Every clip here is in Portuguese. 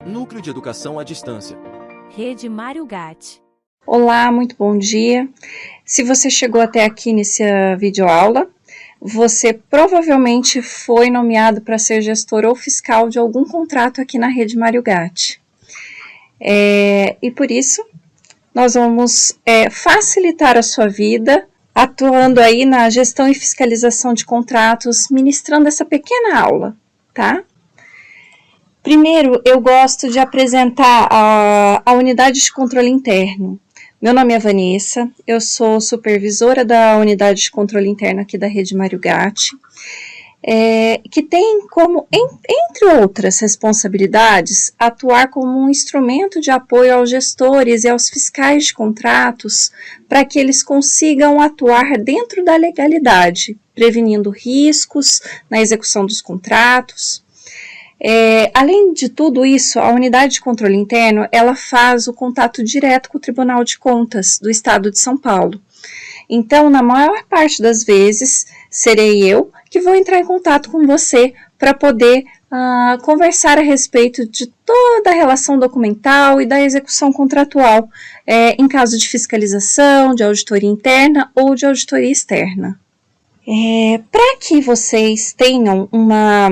Núcleo de Educação à Distância. Rede Mário Gatti. Olá, muito bom dia. Se você chegou até aqui nessa videoaula, você provavelmente foi nomeado para ser gestor ou fiscal de algum contrato aqui na Rede Mário Gatti. E por isso, nós vamos facilitar a sua vida, atuando aí na gestão e fiscalização de contratos, ministrando essa pequena aula, tá? Primeiro, eu gosto de apresentar a unidade de controle interno. Meu nome é Vanessa, eu sou supervisora da unidade de controle interno aqui da Rede Mário Gatti, que tem como, entre outras responsabilidades, atuar como um instrumento de apoio aos gestores e aos fiscais de contratos para que eles consigam atuar dentro da legalidade, prevenindo riscos na execução dos contratos. Além de tudo isso, a unidade de controle interno, ela faz o contato direto com o Tribunal de Contas do Estado de São Paulo. Então, na maior parte das vezes, serei eu que vou entrar em contato com você para poder conversar a respeito de toda a relação documental e da execução contratual, em caso de fiscalização, de auditoria interna ou de auditoria externa. Para que vocês tenham uma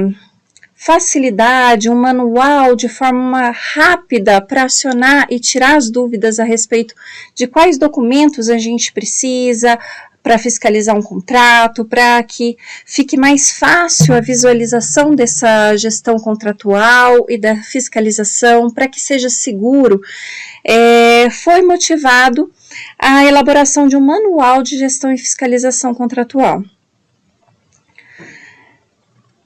facilidade, um manual de forma rápida para acionar e tirar as dúvidas a respeito de quais documentos a gente precisa para fiscalizar um contrato, para que fique mais fácil a visualização dessa gestão contratual e da fiscalização, para que seja seguro, foi motivado a elaboração de um manual de gestão e fiscalização contratual.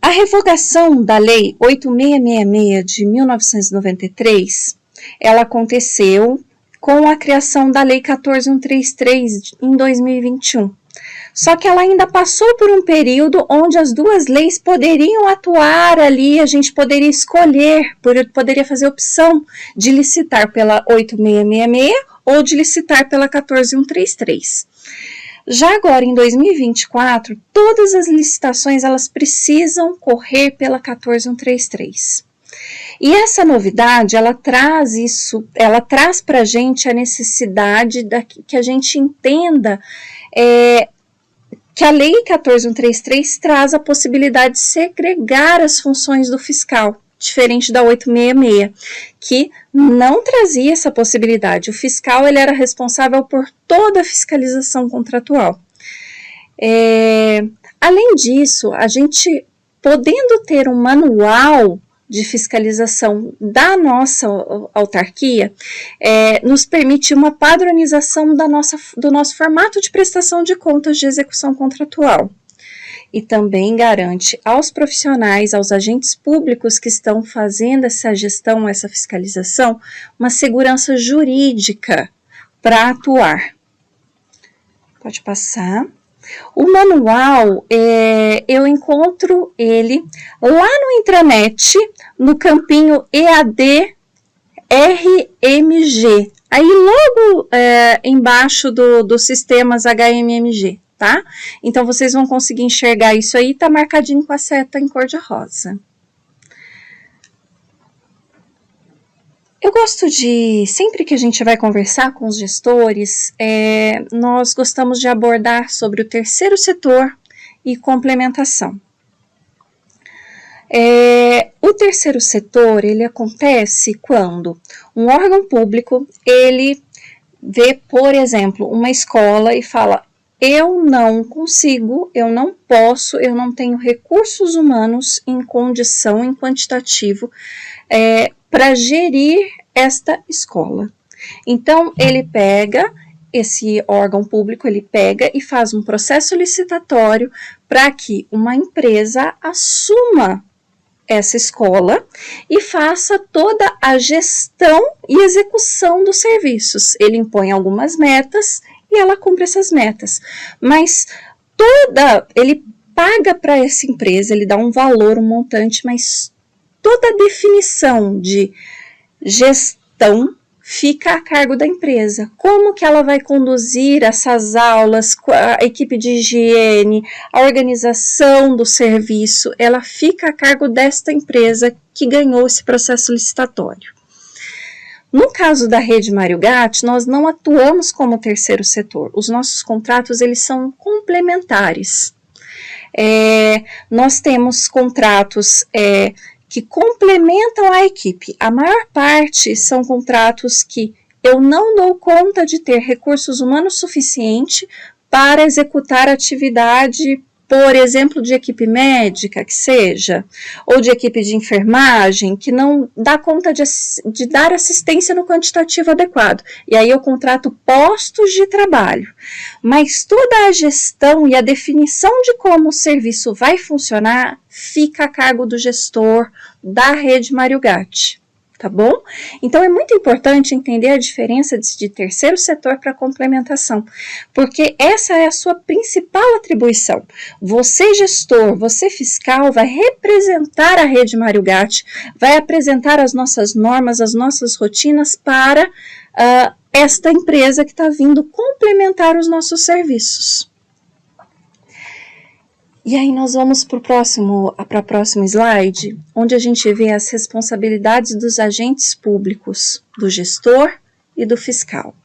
A revogação da Lei 8666 de 1993, ela aconteceu com a criação da Lei 14133 em 2021. Só que ela ainda passou por um período onde as duas leis poderiam atuar ali, a gente poderia escolher, poderia fazer opção de licitar pela 8666 ou de licitar pela 14133. Já agora, em 2024, todas as licitações elas precisam correr pela 14133. E essa novidade, ela traz para a gente a necessidade que a gente entenda que a Lei 14133 traz a possibilidade de segregar as funções do fiscal, diferente da 866, que não trazia essa possibilidade. O fiscal ele era responsável por toda a fiscalização contratual. Além disso, a gente podendo ter um manual de fiscalização da nossa autarquia, nos permite uma padronização do nosso formato de prestação de contas de execução contratual. E também garante aos profissionais, aos agentes públicos que estão fazendo essa gestão, essa fiscalização, uma segurança jurídica para atuar. Pode passar. O manual, eu encontro ele lá no intranet, no campinho EAD RMG, aí logo embaixo dos sistemas HMMG. Tá? Então, vocês vão conseguir enxergar isso aí, tá marcadinho com a seta em cor de rosa. Eu gosto sempre que a gente vai conversar com os gestores, nós gostamos de abordar sobre o terceiro setor e complementação. O terceiro setor, ele acontece quando um órgão público, ele vê, por exemplo, uma escola e fala: eu não consigo, eu não posso, eu não tenho recursos humanos em condição, em quantitativo, para gerir esta escola. Então, esse órgão público, ele pega e faz um processo licitatório para que uma empresa assuma essa escola e faça toda a gestão e execução dos serviços. Ele impõe algumas metas e ela cumpre essas metas, mas ele paga para essa empresa, ele dá um valor, um montante, mas toda a definição de gestão fica a cargo da empresa. Como que ela vai conduzir essas aulas, a equipe de higiene, a organização do serviço, ela fica a cargo desta empresa que ganhou esse processo licitatório. No caso da Rede Mário Gatti, nós não atuamos como terceiro setor. Os nossos contratos, eles são complementares. Nós temos contratos que complementam a equipe. A maior parte são contratos que eu não dou conta de ter recursos humanos suficiente para executar atividade, por exemplo, de equipe médica, que seja, ou de equipe de enfermagem, que não dá conta de dar assistência no quantitativo adequado. E aí eu contrato postos de trabalho. Mas toda a gestão e a definição de como o serviço vai funcionar fica a cargo do gestor da Rede Mário Gatti. Tá bom? Então, é muito importante entender a diferença de terceiro setor para complementação, porque essa é a sua principal atribuição. Você, gestor, você fiscal, vai representar a Rede Mário Gatti, vai apresentar as nossas normas, as nossas rotinas para esta empresa que está vindo complementar os nossos serviços. E aí nós vamos para o próximo slide, onde a gente vê as responsabilidades dos agentes públicos, do gestor e do fiscal.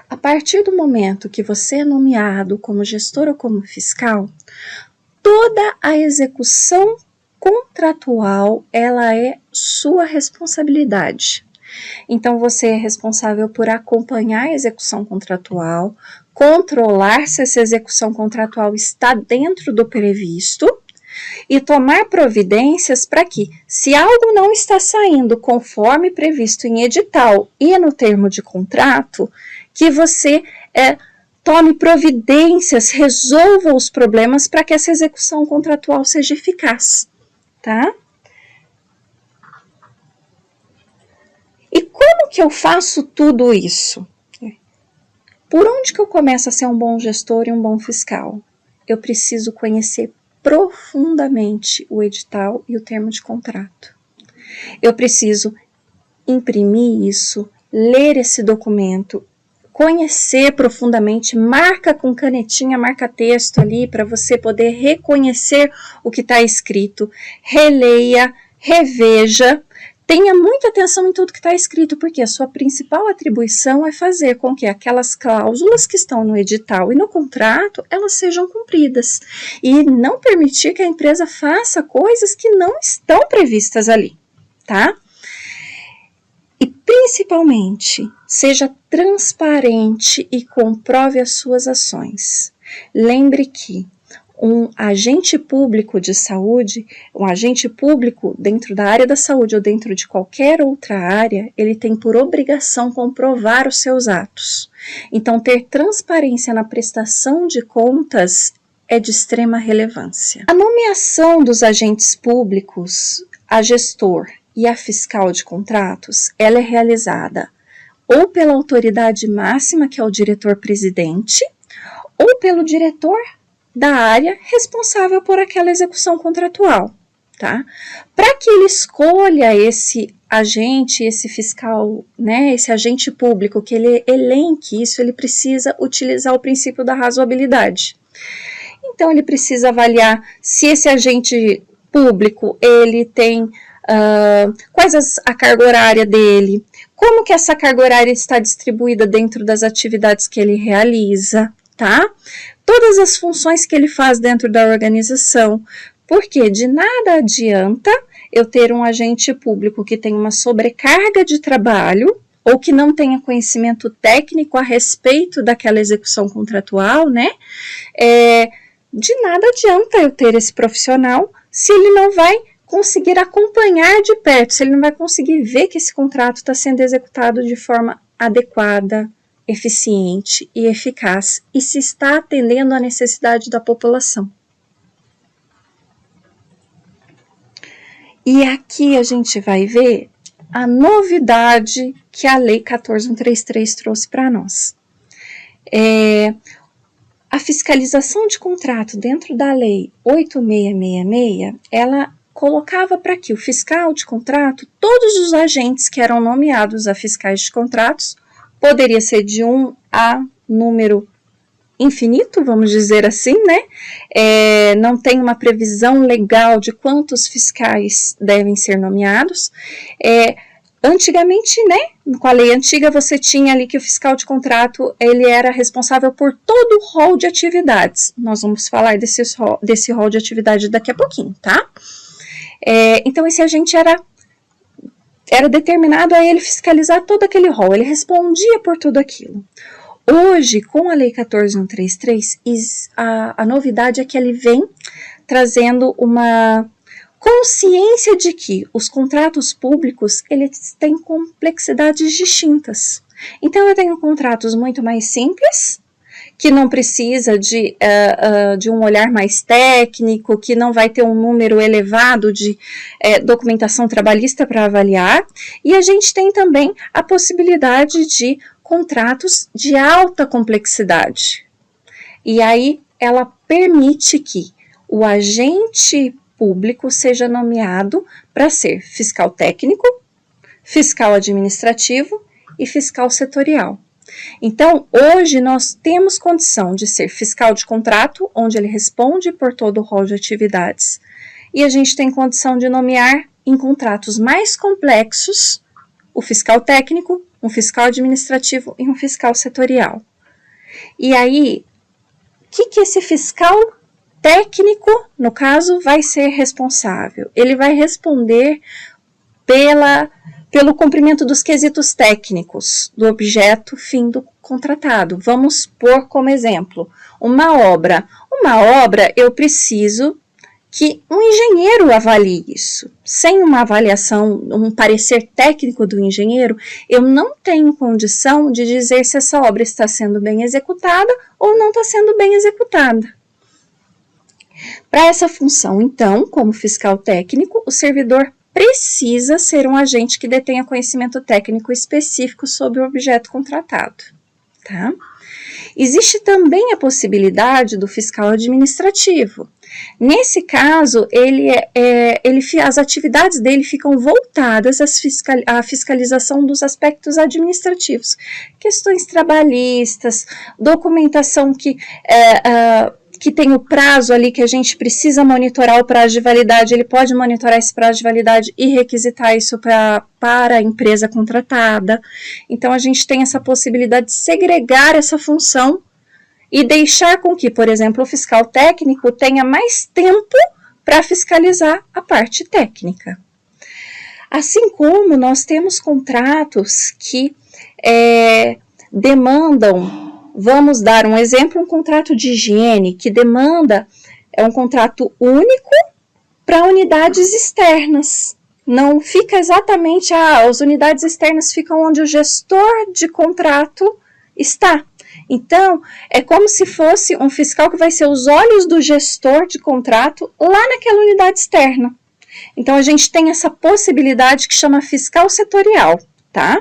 A partir do momento que você é nomeado como gestor ou como fiscal, toda a execução contratual, ela é sua responsabilidade. Então, você é responsável por acompanhar a execução contratual, controlar se essa execução contratual está dentro do previsto e tomar providências para que, se algo não está saindo conforme previsto em edital e no termo de contrato, que você tome providências, resolva os problemas para que essa execução contratual seja eficaz, tá? E como que eu faço tudo isso? Por onde que eu começo a ser um bom gestor e um bom fiscal? Eu preciso conhecer profundamente o edital e o termo de contrato. Eu preciso imprimir isso, ler esse documento, conhecer profundamente, marca com canetinha, marca texto ali para você poder reconhecer o que está escrito, releia, reveja. Tenha muita atenção em tudo que está escrito, porque a sua principal atribuição é fazer com que aquelas cláusulas que estão no edital e no contrato, elas sejam cumpridas. E não permitir que a empresa faça coisas que não estão previstas ali, tá? E principalmente, seja transparente e comprove as suas ações. Lembre que um agente público de saúde, um agente público dentro da área da saúde ou dentro de qualquer outra área, ele tem por obrigação comprovar os seus atos. Então, ter transparência na prestação de contas é de extrema relevância. A nomeação dos agentes públicos, a gestor e a fiscal de contratos, ela é realizada ou pela autoridade máxima, que é o diretor-presidente, ou pelo diretor da área responsável por aquela execução contratual, tá? Para que ele escolha esse agente, esse fiscal, né, esse agente público, que ele elenque isso, ele precisa utilizar o princípio da razoabilidade. Então, ele precisa avaliar se esse agente público, ele tem quais a carga horária dele, como que essa carga horária está distribuída dentro das atividades que ele realiza, tá? Todas as funções que ele faz dentro da organização, porque de nada adianta eu ter um agente público que tem uma sobrecarga de trabalho ou que não tenha conhecimento técnico a respeito daquela execução contratual, né? De nada adianta eu ter esse profissional se ele não vai conseguir acompanhar de perto, se ele não vai conseguir ver que esse contrato está sendo executado de forma adequada, eficiente e eficaz e se está atendendo à necessidade da população. E aqui a gente vai ver a novidade que a Lei 14.133 trouxe para nós. A fiscalização de contrato dentro da Lei 8.666, ela colocava para que o fiscal de contrato, todos os agentes que eram nomeados a fiscais de contratos, poderia ser de 1 a número infinito, vamos dizer assim, né? Não tem uma previsão legal de quantos fiscais devem ser nomeados. Antigamente, né, com a lei antiga, você tinha ali que o fiscal de contrato, ele era responsável por todo o rol de atividades. Nós vamos falar desse rol de atividade daqui a pouquinho, tá? Então, esse agente era determinado a ele fiscalizar todo aquele rol, ele respondia por tudo aquilo. Hoje, com a Lei 14.133, a novidade é que ele vem trazendo uma consciência de que os contratos públicos, eles têm complexidades distintas. Então, eu tenho contratos muito mais simples, que não precisa de um olhar mais técnico, que não vai ter um número elevado de documentação trabalhista para avaliar, e a gente tem também a possibilidade de contratos de alta complexidade. E aí, ela permite que o agente público seja nomeado para ser fiscal técnico, fiscal administrativo e fiscal setorial. Então, hoje nós temos condição de ser fiscal de contrato, onde ele responde por todo o rol de atividades, e a gente tem condição de nomear em contratos mais complexos o fiscal técnico, um fiscal administrativo e um fiscal setorial. E aí, o que esse fiscal técnico, no caso, vai ser responsável? Ele vai responder pelo cumprimento dos quesitos técnicos do objeto fim do contratado. Vamos pôr como exemplo uma obra. Uma obra, eu preciso que um engenheiro avalie isso. Sem uma avaliação, um parecer técnico do engenheiro, eu não tenho condição de dizer se essa obra está sendo bem executada ou não está sendo bem executada. Para essa função, então, como fiscal técnico, o servidor precisa ser um agente que detenha conhecimento técnico específico sobre o objeto contratado, tá? Existe também a possibilidade do fiscal administrativo. Nesse caso, as atividades dele ficam voltadas à fiscalização dos aspectos administrativos, questões trabalhistas, documentação que tem o prazo ali que a gente precisa monitorar o prazo de validade, ele pode monitorar esse prazo de validade e requisitar isso para a empresa contratada. Então, a gente tem essa possibilidade de segregar essa função e deixar com que, por exemplo, o fiscal técnico tenha mais tempo para fiscalizar a parte técnica. Assim como nós temos contratos que demandam, vamos dar um exemplo, um contrato de higiene que demanda, um contrato único para unidades externas. Não fica exatamente, as unidades externas ficam onde o gestor de contrato está. Então, é como se fosse um fiscal que vai ser os olhos do gestor de contrato lá naquela unidade externa. Então, a gente tem essa possibilidade que chama fiscal setorial, tá?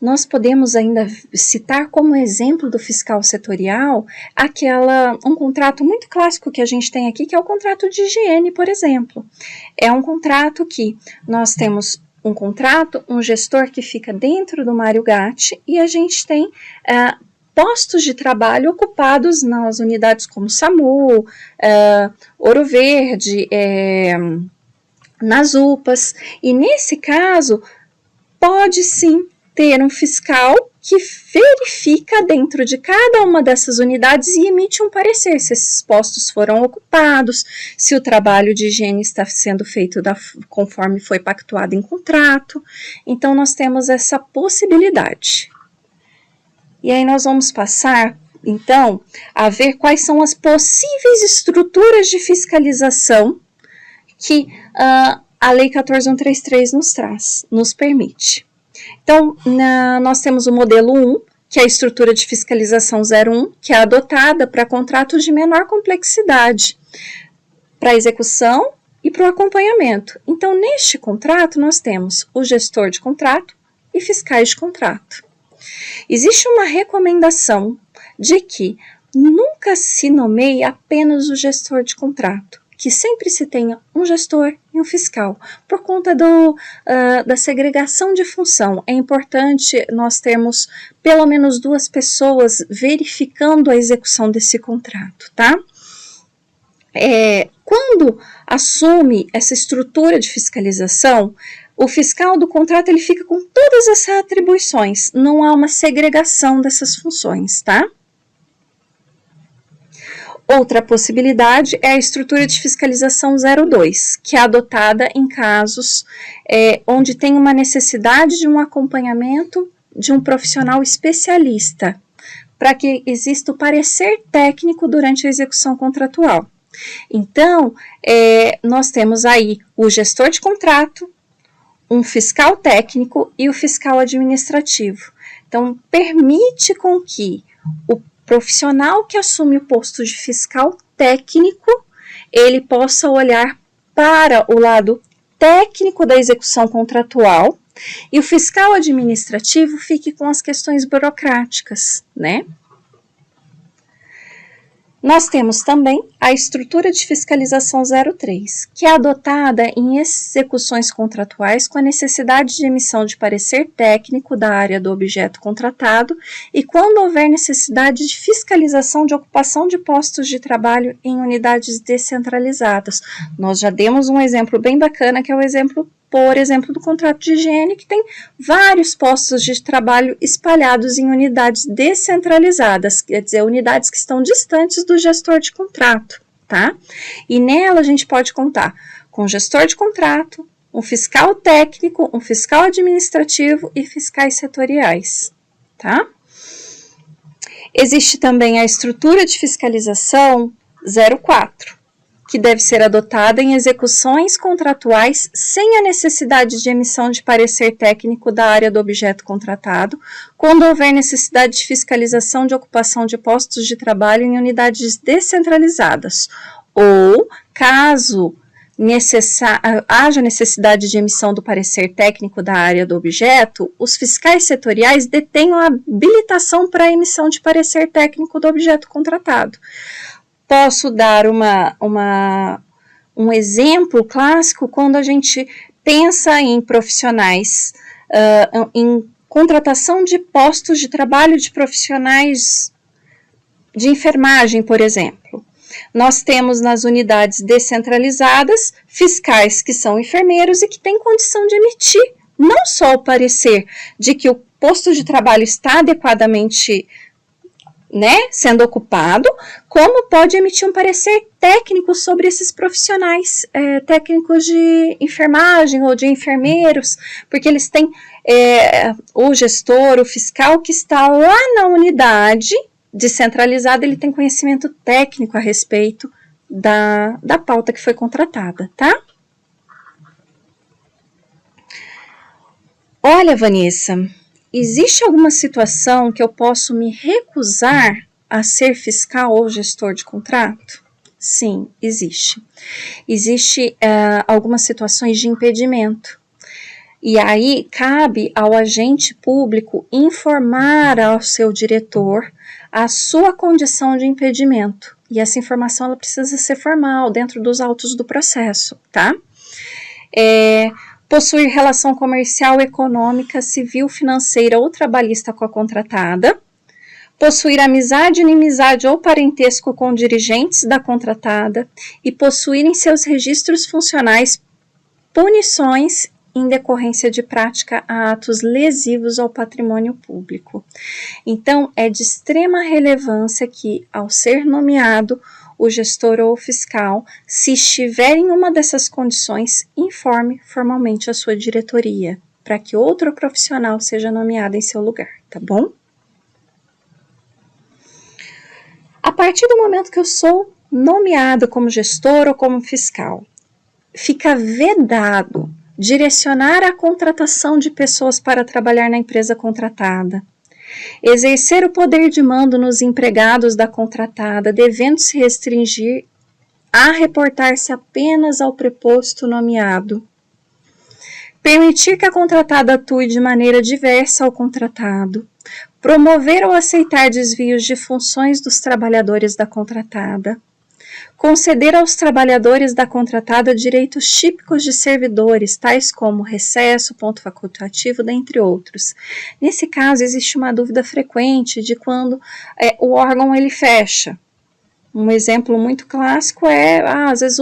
Nós podemos ainda citar como exemplo do fiscal setorial um contrato muito clássico que a gente tem aqui, que é o contrato de higiene, por exemplo. É um contrato que nós temos um gestor que fica dentro do Mário Gatti e a gente tem postos de trabalho ocupados nas unidades como SAMU, Ouro Verde, nas UPAs, e nesse caso pode sim ter um fiscal que verifica dentro de cada uma dessas unidades e emite um parecer se esses postos foram ocupados, se o trabalho de higiene está sendo feito conforme foi pactuado em contrato. Então, nós temos essa possibilidade. E aí nós vamos passar, então, a ver quais são as possíveis estruturas de fiscalização que a Lei 14.133 nos permite. Então, nós temos o modelo 1, que é a estrutura de fiscalização 01, que é adotada para contratos de menor complexidade, para execução e para o acompanhamento. Então, neste contrato, nós temos o gestor de contrato e fiscais de contrato. Existe uma recomendação de que nunca se nomeie apenas o gestor de contrato, que sempre se tenha um gestor e um fiscal, por conta da segregação de função. É importante nós termos pelo menos 2 pessoas verificando a execução desse contrato, tá? Quando assume essa estrutura de fiscalização, o fiscal do contrato ele fica com todas essas atribuições, não há uma segregação dessas funções, tá? Outra possibilidade é a estrutura de fiscalização 02, que é adotada em casos onde tem uma necessidade de um acompanhamento de um profissional especialista, para que exista o parecer técnico durante a execução contratual. Então, nós temos aí o gestor de contrato, um fiscal técnico e o fiscal administrativo. Então, permite com que o profissional que assume o posto de fiscal técnico, ele possa olhar para o lado técnico da execução contratual e o fiscal administrativo fique com as questões burocráticas, né? Nós temos também a estrutura de fiscalização 03, que é adotada em execuções contratuais com a necessidade de emissão de parecer técnico da área do objeto contratado e quando houver necessidade de fiscalização de ocupação de postos de trabalho em unidades descentralizadas. Nós já demos um exemplo bem bacana, que é o exemplo, por exemplo, do contrato de higiene, que tem vários postos de trabalho espalhados em unidades descentralizadas, quer dizer, unidades que estão distantes do gestor de contrato, tá? E nela a gente pode contar com gestor de contrato, um fiscal técnico, um fiscal administrativo e fiscais setoriais, tá? Existe também a estrutura de fiscalização 04, que deve ser adotada em execuções contratuais sem a necessidade de emissão de parecer técnico da área do objeto contratado, quando houver necessidade de fiscalização de ocupação de postos de trabalho em unidades descentralizadas, ou, caso haja necessidade de emissão do parecer técnico da área do objeto, os fiscais setoriais detenham a habilitação para a emissão de parecer técnico do objeto contratado. Posso dar um exemplo clássico quando a gente pensa em profissionais, em contratação de postos de trabalho de profissionais de enfermagem, por exemplo. Nós temos nas unidades descentralizadas fiscais que são enfermeiros e que têm condição de emitir não só o parecer de que o posto de trabalho está adequadamente sendo ocupado, como pode emitir um parecer técnico sobre esses profissionais técnicos de enfermagem ou de enfermeiros, porque eles têm o gestor, o fiscal que está lá na unidade descentralizada, ele tem conhecimento técnico a respeito da pauta que foi contratada, tá? Olha, Vanessa, existe alguma situação que eu posso me recusar a ser fiscal ou gestor de contrato? Sim, existe. Existe algumas situações de impedimento. E aí, cabe ao agente público informar ao seu diretor a sua condição de impedimento. E essa informação ela precisa ser formal, dentro dos autos do processo, tá? Possuir relação comercial, econômica, civil, financeira ou trabalhista com a contratada, possuir amizade, inimizade ou parentesco com dirigentes da contratada e possuir em seus registros funcionais punições em decorrência de prática a atos lesivos ao patrimônio público. Então, é de extrema relevância que, ao ser nomeado, o gestor ou o fiscal, se estiver em uma dessas condições, informe formalmente a sua diretoria, para que outro profissional seja nomeado em seu lugar, tá bom? A partir do momento que eu sou nomeado como gestor ou como fiscal, fica vedado direcionar a contratação de pessoas para trabalhar na empresa contratada, exercer o poder de mando nos empregados da contratada, devendo se restringir a reportar-se apenas ao preposto nomeado, permitir que a contratada atue de maneira diversa ao contratado, promover ou aceitar desvios de funções dos trabalhadores da contratada, conceder aos trabalhadores da contratada direitos típicos de servidores, tais como recesso, ponto facultativo, dentre outros. Nesse caso, existe uma dúvida frequente de quando o órgão ele fecha. Um exemplo muito clássico é, às vezes,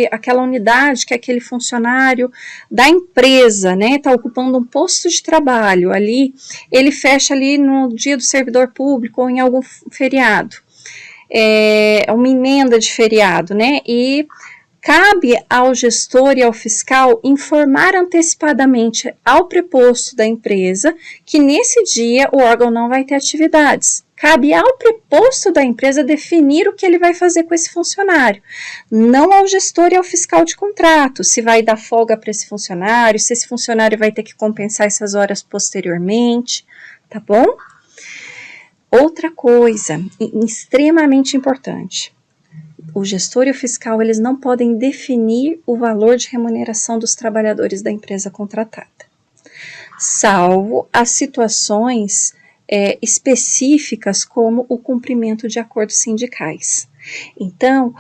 aquela unidade que aquele funcionário da empresa, né, está ocupando um posto de trabalho ali, ele fecha ali no dia do servidor público ou em algum feriado. É uma emenda de feriado, né, e cabe ao gestor e ao fiscal informar antecipadamente ao preposto da empresa que nesse dia o órgão não vai ter atividades. Cabe ao preposto da empresa definir o que ele vai fazer com esse funcionário, não ao gestor e ao fiscal de contrato, se vai dar folga para esse funcionário, se esse funcionário vai ter que compensar essas horas posteriormente, tá bom? Outra coisa extremamente importante, o gestor e o fiscal, eles não podem definir o valor de remuneração dos trabalhadores da empresa contratada, salvo as situações específicas como o cumprimento de acordos sindicais. Então,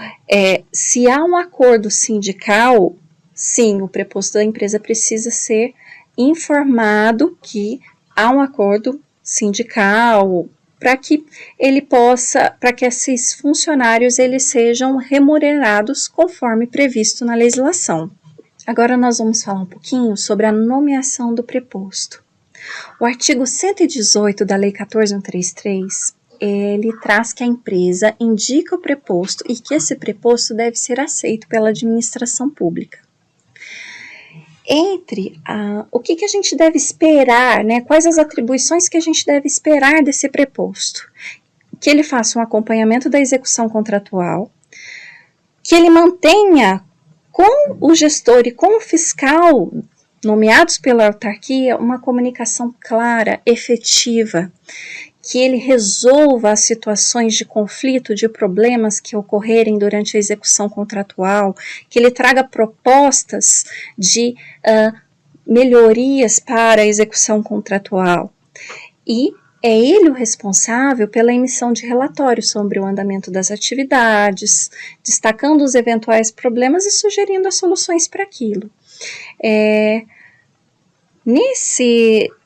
se há um acordo sindical, sim, o preposto da empresa precisa ser informado que há um acordo sindical para que ele possa, para que esses funcionários eles sejam remunerados conforme previsto na legislação. Agora nós vamos falar um pouquinho sobre a nomeação do preposto. O artigo 118 da Lei 14.133, ele traz que a empresa indica o preposto e que esse preposto deve ser aceito pela administração pública. O que a gente deve esperar, né? Quais as atribuições que a gente deve esperar desse preposto? Que ele faça um acompanhamento da execução contratual, que ele mantenha com o gestor e com o fiscal nomeados pela autarquia uma comunicação clara, efetiva, que ele resolva as situações de conflito, de problemas que ocorrerem durante a execução contratual, que ele traga propostas de melhorias para a execução contratual. E é ele o responsável pela emissão de relatórios sobre o andamento das atividades, destacando os eventuais problemas e sugerindo as soluções para aquilo.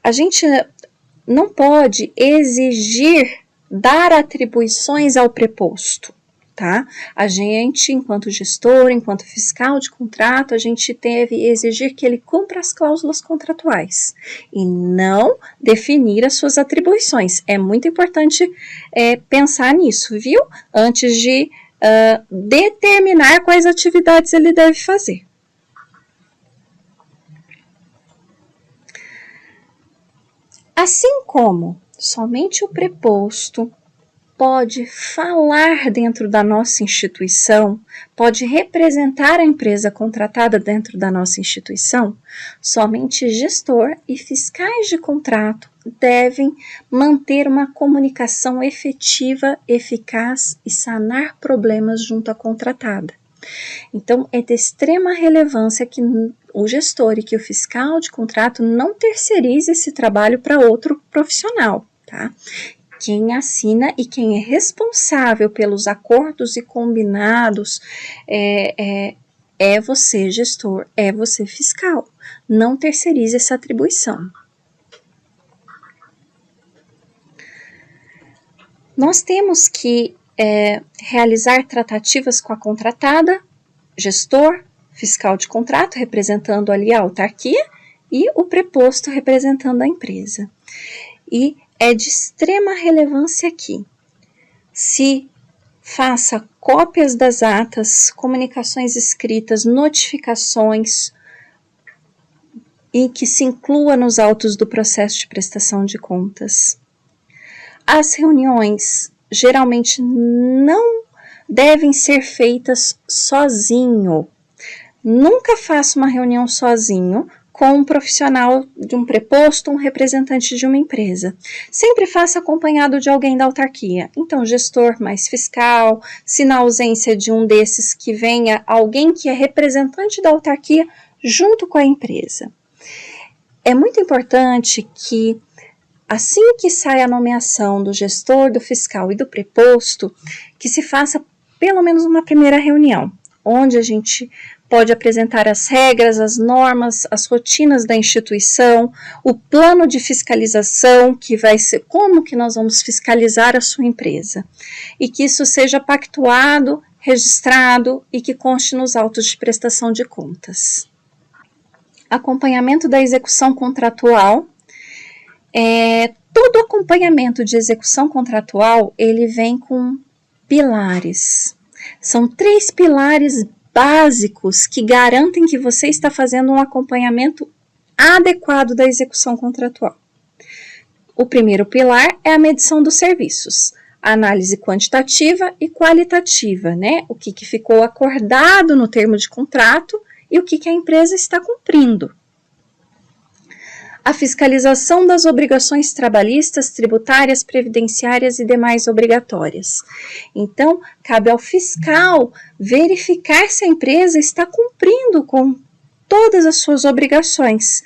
A gente não pode exigir dar atribuições ao preposto, tá? A gente, enquanto gestor, enquanto fiscal de contrato, a gente deve exigir que ele cumpra as cláusulas contratuais e não definir as suas atribuições. É muito importante pensar nisso, viu? Antes de determinar quais atividades ele deve fazer. Assim como somente o preposto pode falar dentro da nossa instituição, pode representar a empresa contratada dentro da nossa instituição, somente gestor e fiscais de contrato devem manter uma comunicação efetiva, eficaz e sanar problemas junto à contratada. Então, é de extrema relevância que o gestor e que o fiscal de contrato não terceirize esse trabalho para outro profissional, tá? Quem assina e quem é responsável pelos acordos e combinados é você, gestor, é você, fiscal. Não terceirize essa atribuição. Nós temos que realizar tratativas com a contratada, gestor, fiscal de contrato, representando ali a autarquia, e o preposto representando a empresa. E é de extrema relevância aqui se faça cópias das atas, comunicações escritas, notificações e que se inclua nos autos do processo de prestação de contas. As reuniões geralmente não devem ser feitas sozinho. Nunca faça uma reunião sozinho com um profissional de um preposto, um representante de uma empresa. Sempre faça acompanhado de alguém da autarquia. Então, gestor mais fiscal, se na ausência de um desses que venha alguém que é representante da autarquia junto com a empresa. É muito importante que assim que sai a nomeação do gestor, do fiscal e do preposto, que se faça pelo menos uma primeira reunião, onde a gente pode apresentar as regras, as normas, as rotinas da instituição, o plano de fiscalização, que vai ser como que nós vamos fiscalizar a sua empresa, e que isso seja pactuado, registrado e que conste nos autos de prestação de contas. Acompanhamento da execução contratual. Todo acompanhamento de execução contratual, ele vem com pilares. São 3 pilares básicos que garantem que você está fazendo um acompanhamento adequado da execução contratual. O primeiro pilar é a medição dos serviços, a análise quantitativa e qualitativa, né? O que ficou acordado no termo de contrato e o que a empresa está cumprindo. A fiscalização das obrigações trabalhistas, tributárias, previdenciárias e demais obrigatórias. Então, cabe ao fiscal verificar se a empresa está cumprindo com todas as suas obrigações,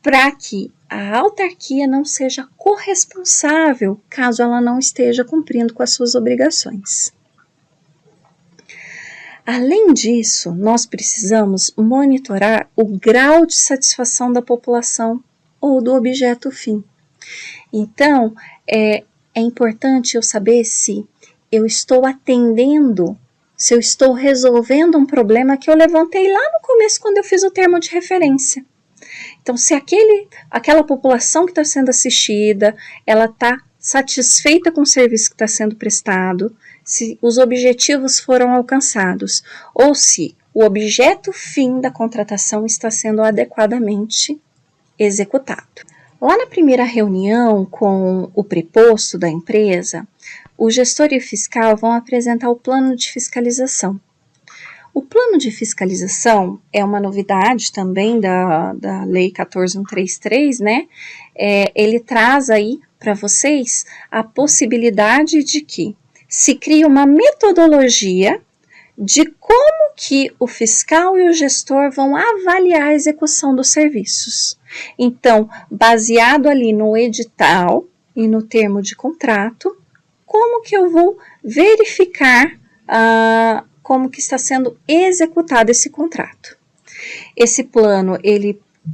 para que a autarquia não seja corresponsável caso ela não esteja cumprindo com as suas obrigações. Além disso, nós precisamos monitorar o grau de satisfação da população ou do objeto fim. Então, é importante eu saber se eu estou atendendo, se eu estou resolvendo um problema que eu levantei lá no começo quando eu fiz o termo de referência. Então, se aquela população que está sendo assistida, ela está satisfeita com o serviço que está sendo prestado, se os objetivos foram alcançados, ou se o objeto fim da contratação está sendo adequadamente executado. Lá na primeira reunião com o preposto da empresa, o gestor e o fiscal vão apresentar o plano de fiscalização. O plano de fiscalização é uma novidade também da Lei 14.133, né? Ele traz aí para vocês a possibilidade de que se crie uma metodologia de como que o fiscal e o gestor vão avaliar a execução dos serviços. Então, baseado ali no edital e no termo de contrato, como que eu vou verificar como que está sendo executado esse contrato. Esse plano,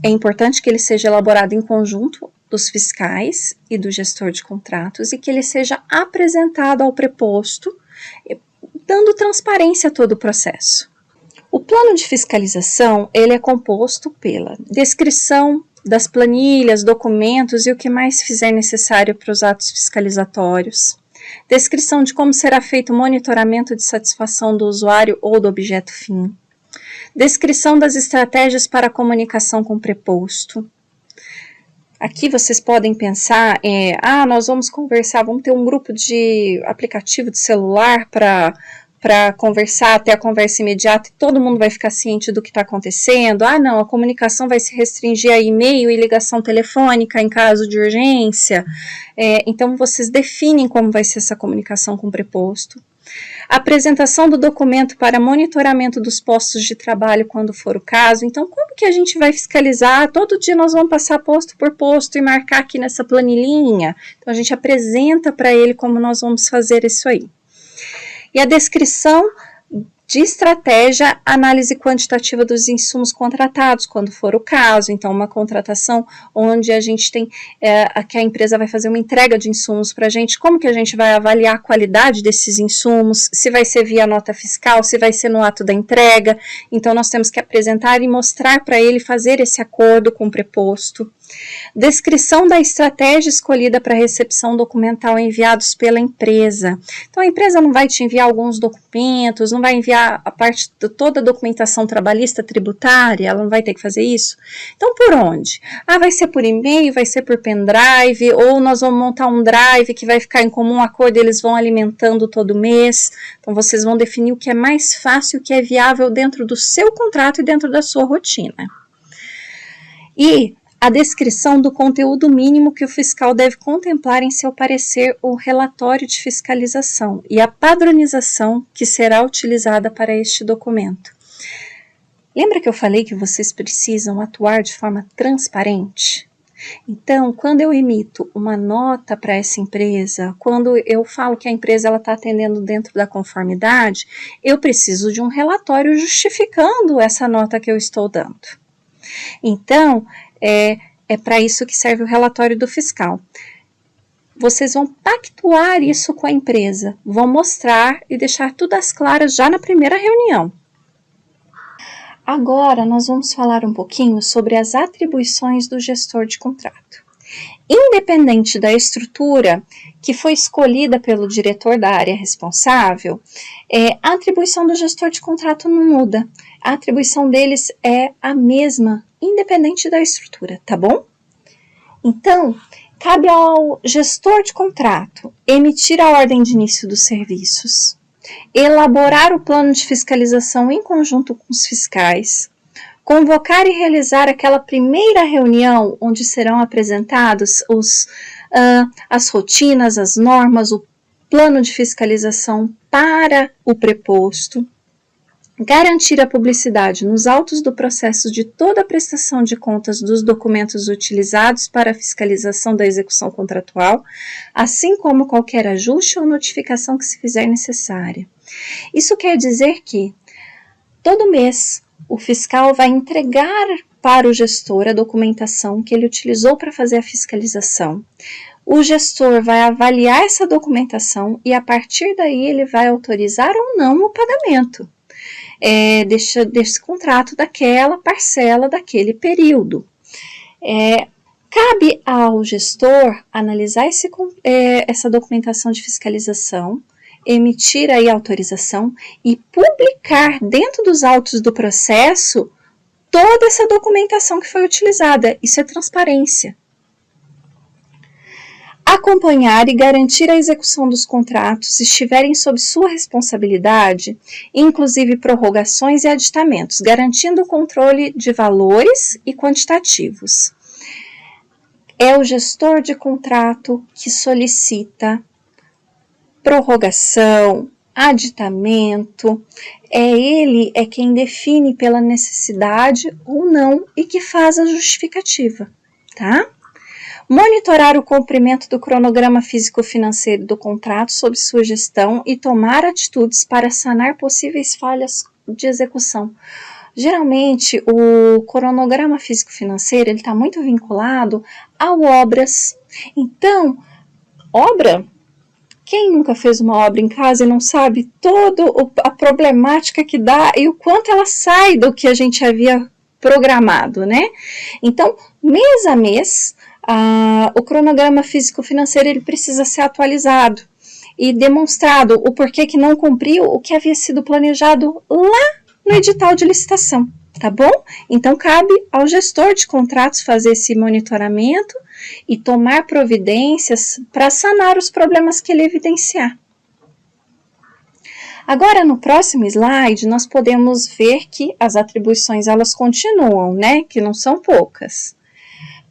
é importante que ele seja elaborado em conjunto dos fiscais e do gestor de contratos e que ele seja apresentado ao preposto, dando transparência a todo o processo. O plano de fiscalização, ele é composto pela descrição das planilhas, documentos e o que mais fizer necessário para os atos fiscalizatórios, descrição de como será feito o monitoramento de satisfação do usuário ou do objeto fim, descrição das estratégias para a comunicação com o preposto. Aqui vocês podem pensar, nós vamos conversar, vamos ter um grupo de aplicativo de celular para conversar, ter a conversa imediata e todo mundo vai ficar ciente do que está acontecendo. Não, a comunicação vai se restringir a e-mail e ligação telefônica em caso de urgência. Então, vocês definem como vai ser essa comunicação com o preposto. Apresentação do documento para monitoramento dos postos de trabalho quando for o caso. Então, como que a gente vai fiscalizar? Todo dia nós vamos passar posto por posto e marcar aqui nessa planilhinha. Então, a gente apresenta para ele como nós vamos fazer isso aí. E a descrição de estratégia, análise quantitativa dos insumos contratados, quando for o caso. Então, uma contratação onde a gente tem, que a empresa vai fazer uma entrega de insumos para a gente, como que a gente vai avaliar a qualidade desses insumos, se vai ser via nota fiscal, se vai ser no ato da entrega. Então, nós temos que apresentar e mostrar para ele fazer esse acordo com o preposto. Descrição da estratégia escolhida para recepção documental enviados pela empresa. Então, a empresa não vai te enviar alguns documentos, não vai enviar a parte de toda a documentação trabalhista tributária, ela não vai ter que fazer isso. Então, por onde? Vai ser por e-mail, vai ser por pendrive, ou nós vamos montar um drive que vai ficar em comum acordo e eles vão alimentando todo mês. Então, vocês vão definir o que é mais fácil, o que é viável dentro do seu contrato e dentro da sua rotina. E a descrição do conteúdo mínimo que o fiscal deve contemplar em seu parecer ou relatório de fiscalização e a padronização que será utilizada para este documento. Lembra que eu falei que vocês precisam atuar de forma transparente? Então, quando eu emito uma nota para essa empresa, quando eu falo que a empresa está atendendo dentro da conformidade, eu preciso de um relatório justificando essa nota que eu estou dando. Então, é para isso que serve o relatório do fiscal. Vocês vão pactuar isso com a empresa, vão mostrar e deixar tudo às claras já na primeira reunião. Agora, nós vamos falar um pouquinho sobre as atribuições do gestor de contrato. Independente da estrutura que foi escolhida pelo diretor da área responsável, a atribuição do gestor de contrato não muda. A atribuição deles é a mesma, independente da estrutura, tá bom? Então, cabe ao gestor de contrato emitir a ordem de início dos serviços, elaborar o plano de fiscalização em conjunto com os fiscais, convocar e realizar aquela primeira reunião onde serão apresentados as rotinas, as normas, o plano de fiscalização para o preposto, garantir a publicidade nos autos do processo de toda a prestação de contas dos documentos utilizados para a fiscalização da execução contratual, assim como qualquer ajuste ou notificação que se fizer necessária. Isso quer dizer que, todo mês, o fiscal vai entregar para o gestor a documentação que ele utilizou para fazer a fiscalização. O gestor vai avaliar essa documentação e, a partir daí, ele vai autorizar ou não o pagamento desse contrato, daquela parcela, daquele período. Cabe ao gestor analisar essa documentação de fiscalização, emitir aí a autorização e publicar dentro dos autos do processo toda essa documentação que foi utilizada. Isso é transparência. Acompanhar e garantir a execução dos contratos se estiverem sob sua responsabilidade, inclusive prorrogações e aditamentos, garantindo o controle de valores e quantitativos. É o gestor de contrato que solicita prorrogação, aditamento, ele é quem define pela necessidade ou não e que faz a justificativa, tá? Monitorar o cumprimento do cronograma físico-financeiro do contrato sob sua gestão e tomar atitudes para sanar possíveis falhas de execução. Geralmente, o cronograma físico-financeiro está muito vinculado a obras. Então, obra, quem nunca fez uma obra em casa e não sabe toda a problemática que dá e o quanto ela sai do que a gente havia programado, né? Então, mês a mês, o cronograma físico-financeiro ele precisa ser atualizado e demonstrado o porquê que não cumpriu o que havia sido planejado lá no edital de licitação, tá bom? Então, cabe ao gestor de contratos fazer esse monitoramento e tomar providências para sanar os problemas que ele evidenciar. Agora, no próximo slide, nós podemos ver que as atribuições elas continuam, né? Que não são poucas.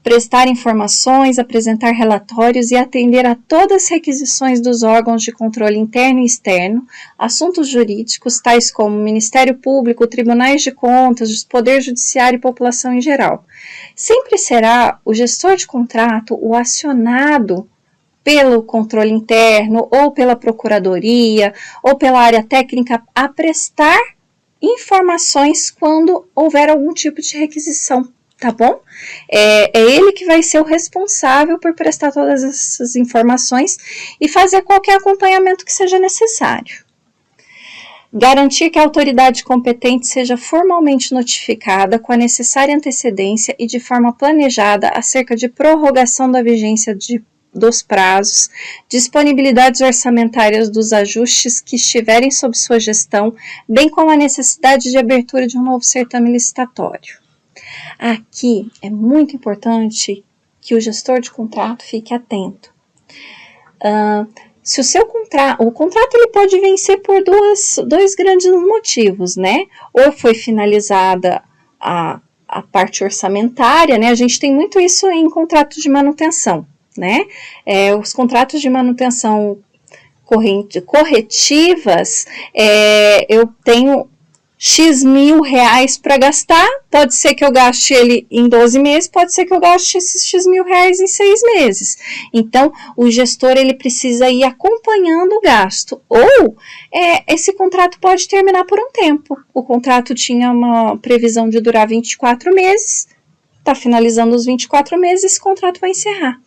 Prestar informações, apresentar relatórios e atender a todas as requisições dos órgãos de controle interno e externo, assuntos jurídicos, tais como Ministério Público, Tribunais de Contas, Poder Judiciário e população em geral. Sempre será o gestor de contrato o acionado pelo controle interno, ou pela procuradoria, ou pela área técnica, a prestar informações quando houver algum tipo de requisição. Tá bom? É ele que vai ser o responsável por prestar todas essas informações e fazer qualquer acompanhamento que seja necessário. Garantir que a autoridade competente seja formalmente notificada com a necessária antecedência e de forma planejada acerca de prorrogação da vigência dos prazos, disponibilidades orçamentárias dos ajustes que estiverem sob sua gestão, bem como a necessidade de abertura de um novo certame licitatório. Aqui é muito importante que o gestor de contrato fique atento. Se o contrato ele pode vencer por dois grandes motivos, né? Ou foi finalizada a parte orçamentária, né? A gente tem muito isso em contratos de manutenção, né? Os contratos de manutenção corretivas, eu tenho X mil reais para gastar, pode ser que eu gaste ele em 12 meses, pode ser que eu gaste esses X mil reais em 6 meses. Então, o gestor ele precisa ir acompanhando o gasto. Ou esse contrato pode terminar por um tempo. O contrato tinha uma previsão de durar 24 meses, está finalizando os 24 meses, esse contrato vai encerrar.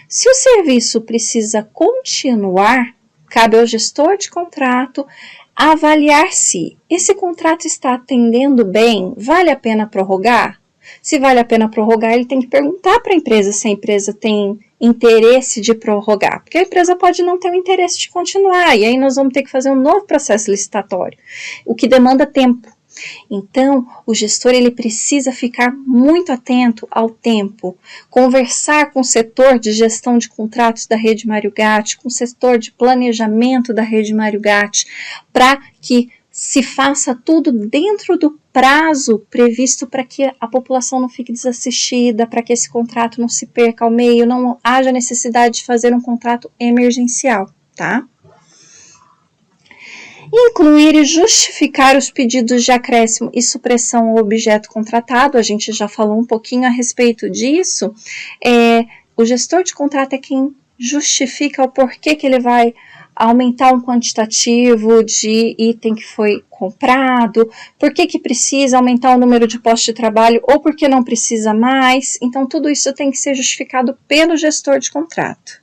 Se o serviço precisa continuar, cabe ao gestor de contrato avaliar se esse contrato está atendendo bem, vale a pena prorrogar? Se vale a pena prorrogar, ele tem que perguntar para a empresa se a empresa tem interesse de prorrogar, porque a empresa pode não ter o interesse de continuar, e aí nós vamos ter que fazer um novo processo licitatório, o que demanda tempo. Então, o gestor ele precisa ficar muito atento ao tempo, conversar com o setor de gestão de contratos da Rede Mário Gatti, com o setor de planejamento da Rede Mário Gatti, para que se faça tudo dentro do prazo previsto para que a população não fique desassistida, para que esse contrato não se perca ao meio, não haja necessidade de fazer um contrato emergencial, tá? Incluir e justificar os pedidos de acréscimo e supressão ao objeto contratado, a gente já falou um pouquinho a respeito disso. O gestor de contrato é quem justifica o porquê que ele vai aumentar um quantitativo de item que foi comprado, por que precisa aumentar o número de postos de trabalho ou por que não precisa mais. Então, tudo isso tem que ser justificado pelo gestor de contrato.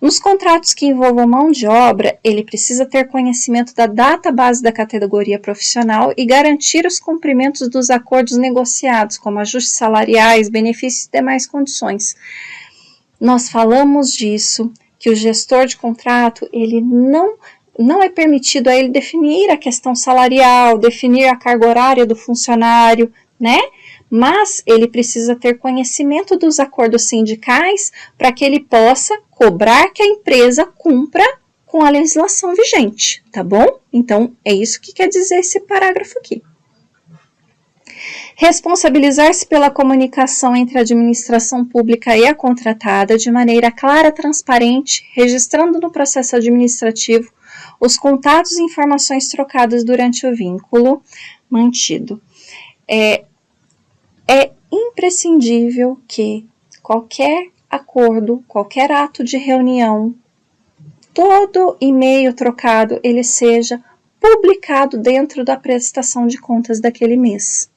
Nos contratos que envolvam mão de obra, ele precisa ter conhecimento da data base da categoria profissional e garantir os cumprimentos dos acordos negociados, como ajustes salariais, benefícios e demais condições. Nós falamos disso, que o gestor de contrato, ele não é permitido a ele definir a questão salarial, definir a carga horária do funcionário, né? Mas ele precisa ter conhecimento dos acordos sindicais para que ele possa cobrar que a empresa cumpra com a legislação vigente, tá bom? Então, é isso que quer dizer esse parágrafo aqui. Responsabilizar-se pela comunicação entre a administração pública e a contratada de maneira clara, transparente, registrando no processo administrativo os contatos e informações trocadas durante o vínculo mantido. É imprescindível que qualquer acordo, qualquer ato de reunião, todo e-mail trocado, ele seja publicado dentro da prestação de contas daquele mês.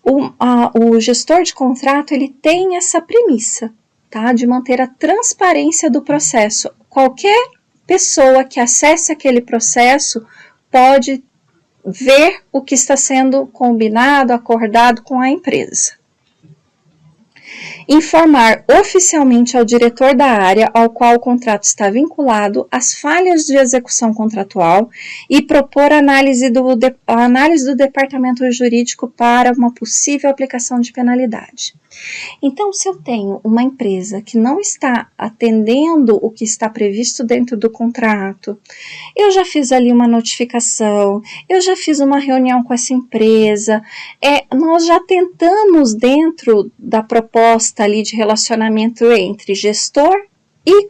O gestor de contrato, ele tem essa premissa, tá, de manter a transparência do processo. Qualquer pessoa que acesse aquele processo pode ver o que está sendo combinado, acordado com a empresa. Informar oficialmente ao diretor da área ao qual o contrato está vinculado as falhas de execução contratual e propor a análise do departamento jurídico para uma possível aplicação de penalidade. Então, se eu tenho uma empresa que não está atendendo o que está previsto dentro do contrato, eu já fiz ali uma notificação, eu já fiz uma reunião com essa empresa, nós já tentamos dentro da proposta ali de relacionamento entre gestor e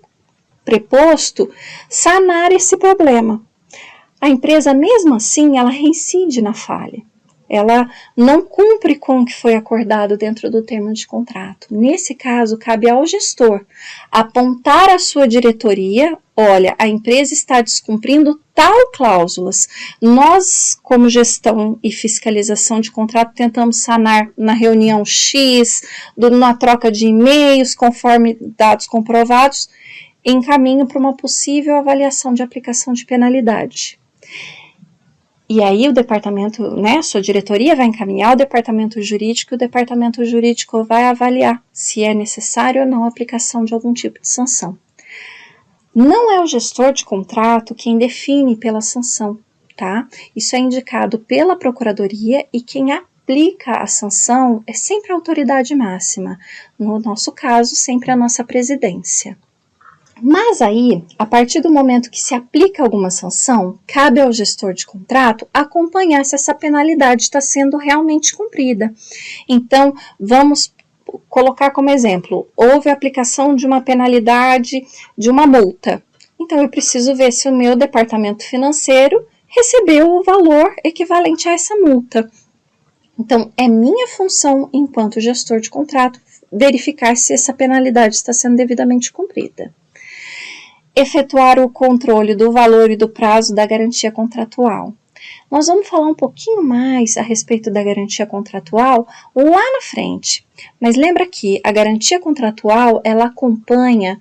preposto sanar esse problema. A empresa, mesmo assim, ela reincide na falha. Ela não cumpre com o que foi acordado dentro do termo de contrato. Nesse caso, cabe ao gestor apontar à sua diretoria: olha, a empresa está descumprindo tal cláusulas. Nós, como gestão e fiscalização de contrato, tentamos sanar na reunião X, na troca de e-mails, conforme dados comprovados, em caminho para uma possível avaliação de aplicação de penalidade. E aí o departamento, sua diretoria vai encaminhar ao departamento jurídico, e o departamento jurídico vai avaliar se é necessário ou não a aplicação de algum tipo de sanção. Não é o gestor de contrato quem define pela sanção, tá? Isso é indicado pela procuradoria e quem aplica a sanção é sempre a autoridade máxima. No nosso caso, sempre a nossa presidência. Mas aí, a partir do momento que se aplica alguma sanção, cabe ao gestor de contrato acompanhar se essa penalidade está sendo realmente cumprida. Então, vamos colocar como exemplo, houve a aplicação de uma penalidade, de uma multa. Então, eu preciso ver se o meu departamento financeiro recebeu o valor equivalente a essa multa. Então, é minha função, enquanto gestor de contrato, verificar se essa penalidade está sendo devidamente cumprida. Efetuar o controle do valor e do prazo da garantia contratual. Nós vamos falar um pouquinho mais a respeito da garantia contratual lá na frente. Mas lembra que a garantia contratual, ela acompanha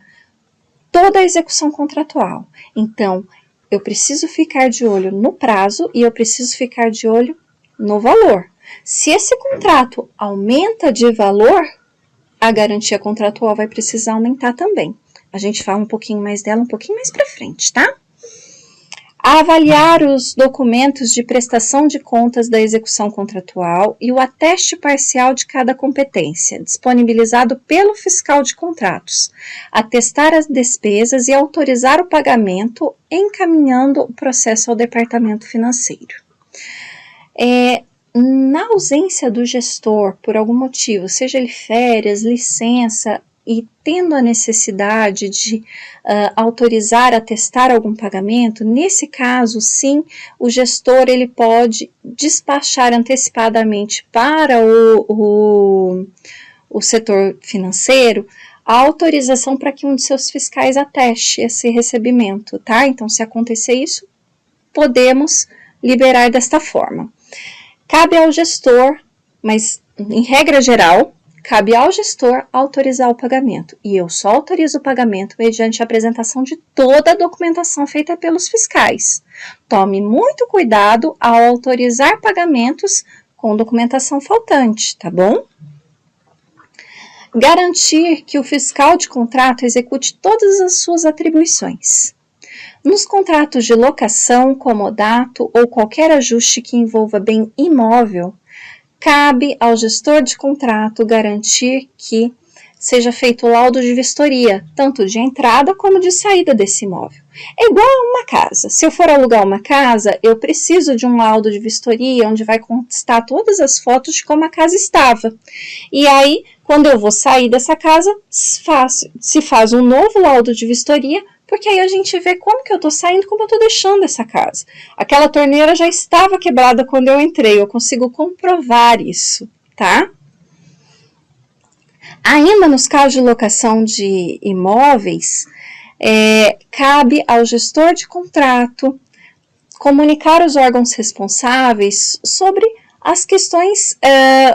toda a execução contratual. Então, eu preciso ficar de olho no prazo e eu preciso ficar de olho no valor. Se esse contrato aumenta de valor, a garantia contratual vai precisar aumentar também. A gente fala um pouquinho mais dela um pouquinho mais para frente, tá? Avaliar os documentos de prestação de contas da execução contratual e o ateste parcial de cada competência, disponibilizado pelo fiscal de contratos, atestar as despesas e autorizar o pagamento, encaminhando o processo ao departamento financeiro. Na ausência do gestor, por algum motivo, seja ele férias, licença, e tendo a necessidade de autorizar, atestar algum pagamento, nesse caso, sim, o gestor ele pode despachar antecipadamente para o setor financeiro a autorização para que um de seus fiscais ateste esse recebimento, tá? Então, se acontecer isso, podemos liberar desta forma. Cabe ao gestor, mas em regra geral, cabe ao gestor autorizar o pagamento. E eu só autorizo o pagamento mediante a apresentação de toda a documentação feita pelos fiscais. Tome muito cuidado ao autorizar pagamentos com documentação faltante, tá bom? Garantir que o fiscal de contrato execute todas as suas atribuições. Nos contratos de locação, comodato ou qualquer ajuste que envolva bem imóvel, cabe ao gestor de contrato garantir que seja feito o laudo de vistoria, tanto de entrada como de saída desse imóvel. É igual a uma casa. Se eu for alugar uma casa, eu preciso de um laudo de vistoria, onde vai constar todas as fotos de como a casa estava. E aí, quando eu vou sair dessa casa, se faz um novo laudo de vistoria, porque aí a gente vê como que eu estou saindo, como eu estou deixando essa casa. Aquela torneira já estava quebrada quando eu entrei, eu consigo comprovar isso, tá? Ainda nos casos de locação de imóveis, cabe ao gestor de contrato comunicar os órgãos responsáveis sobre as questões,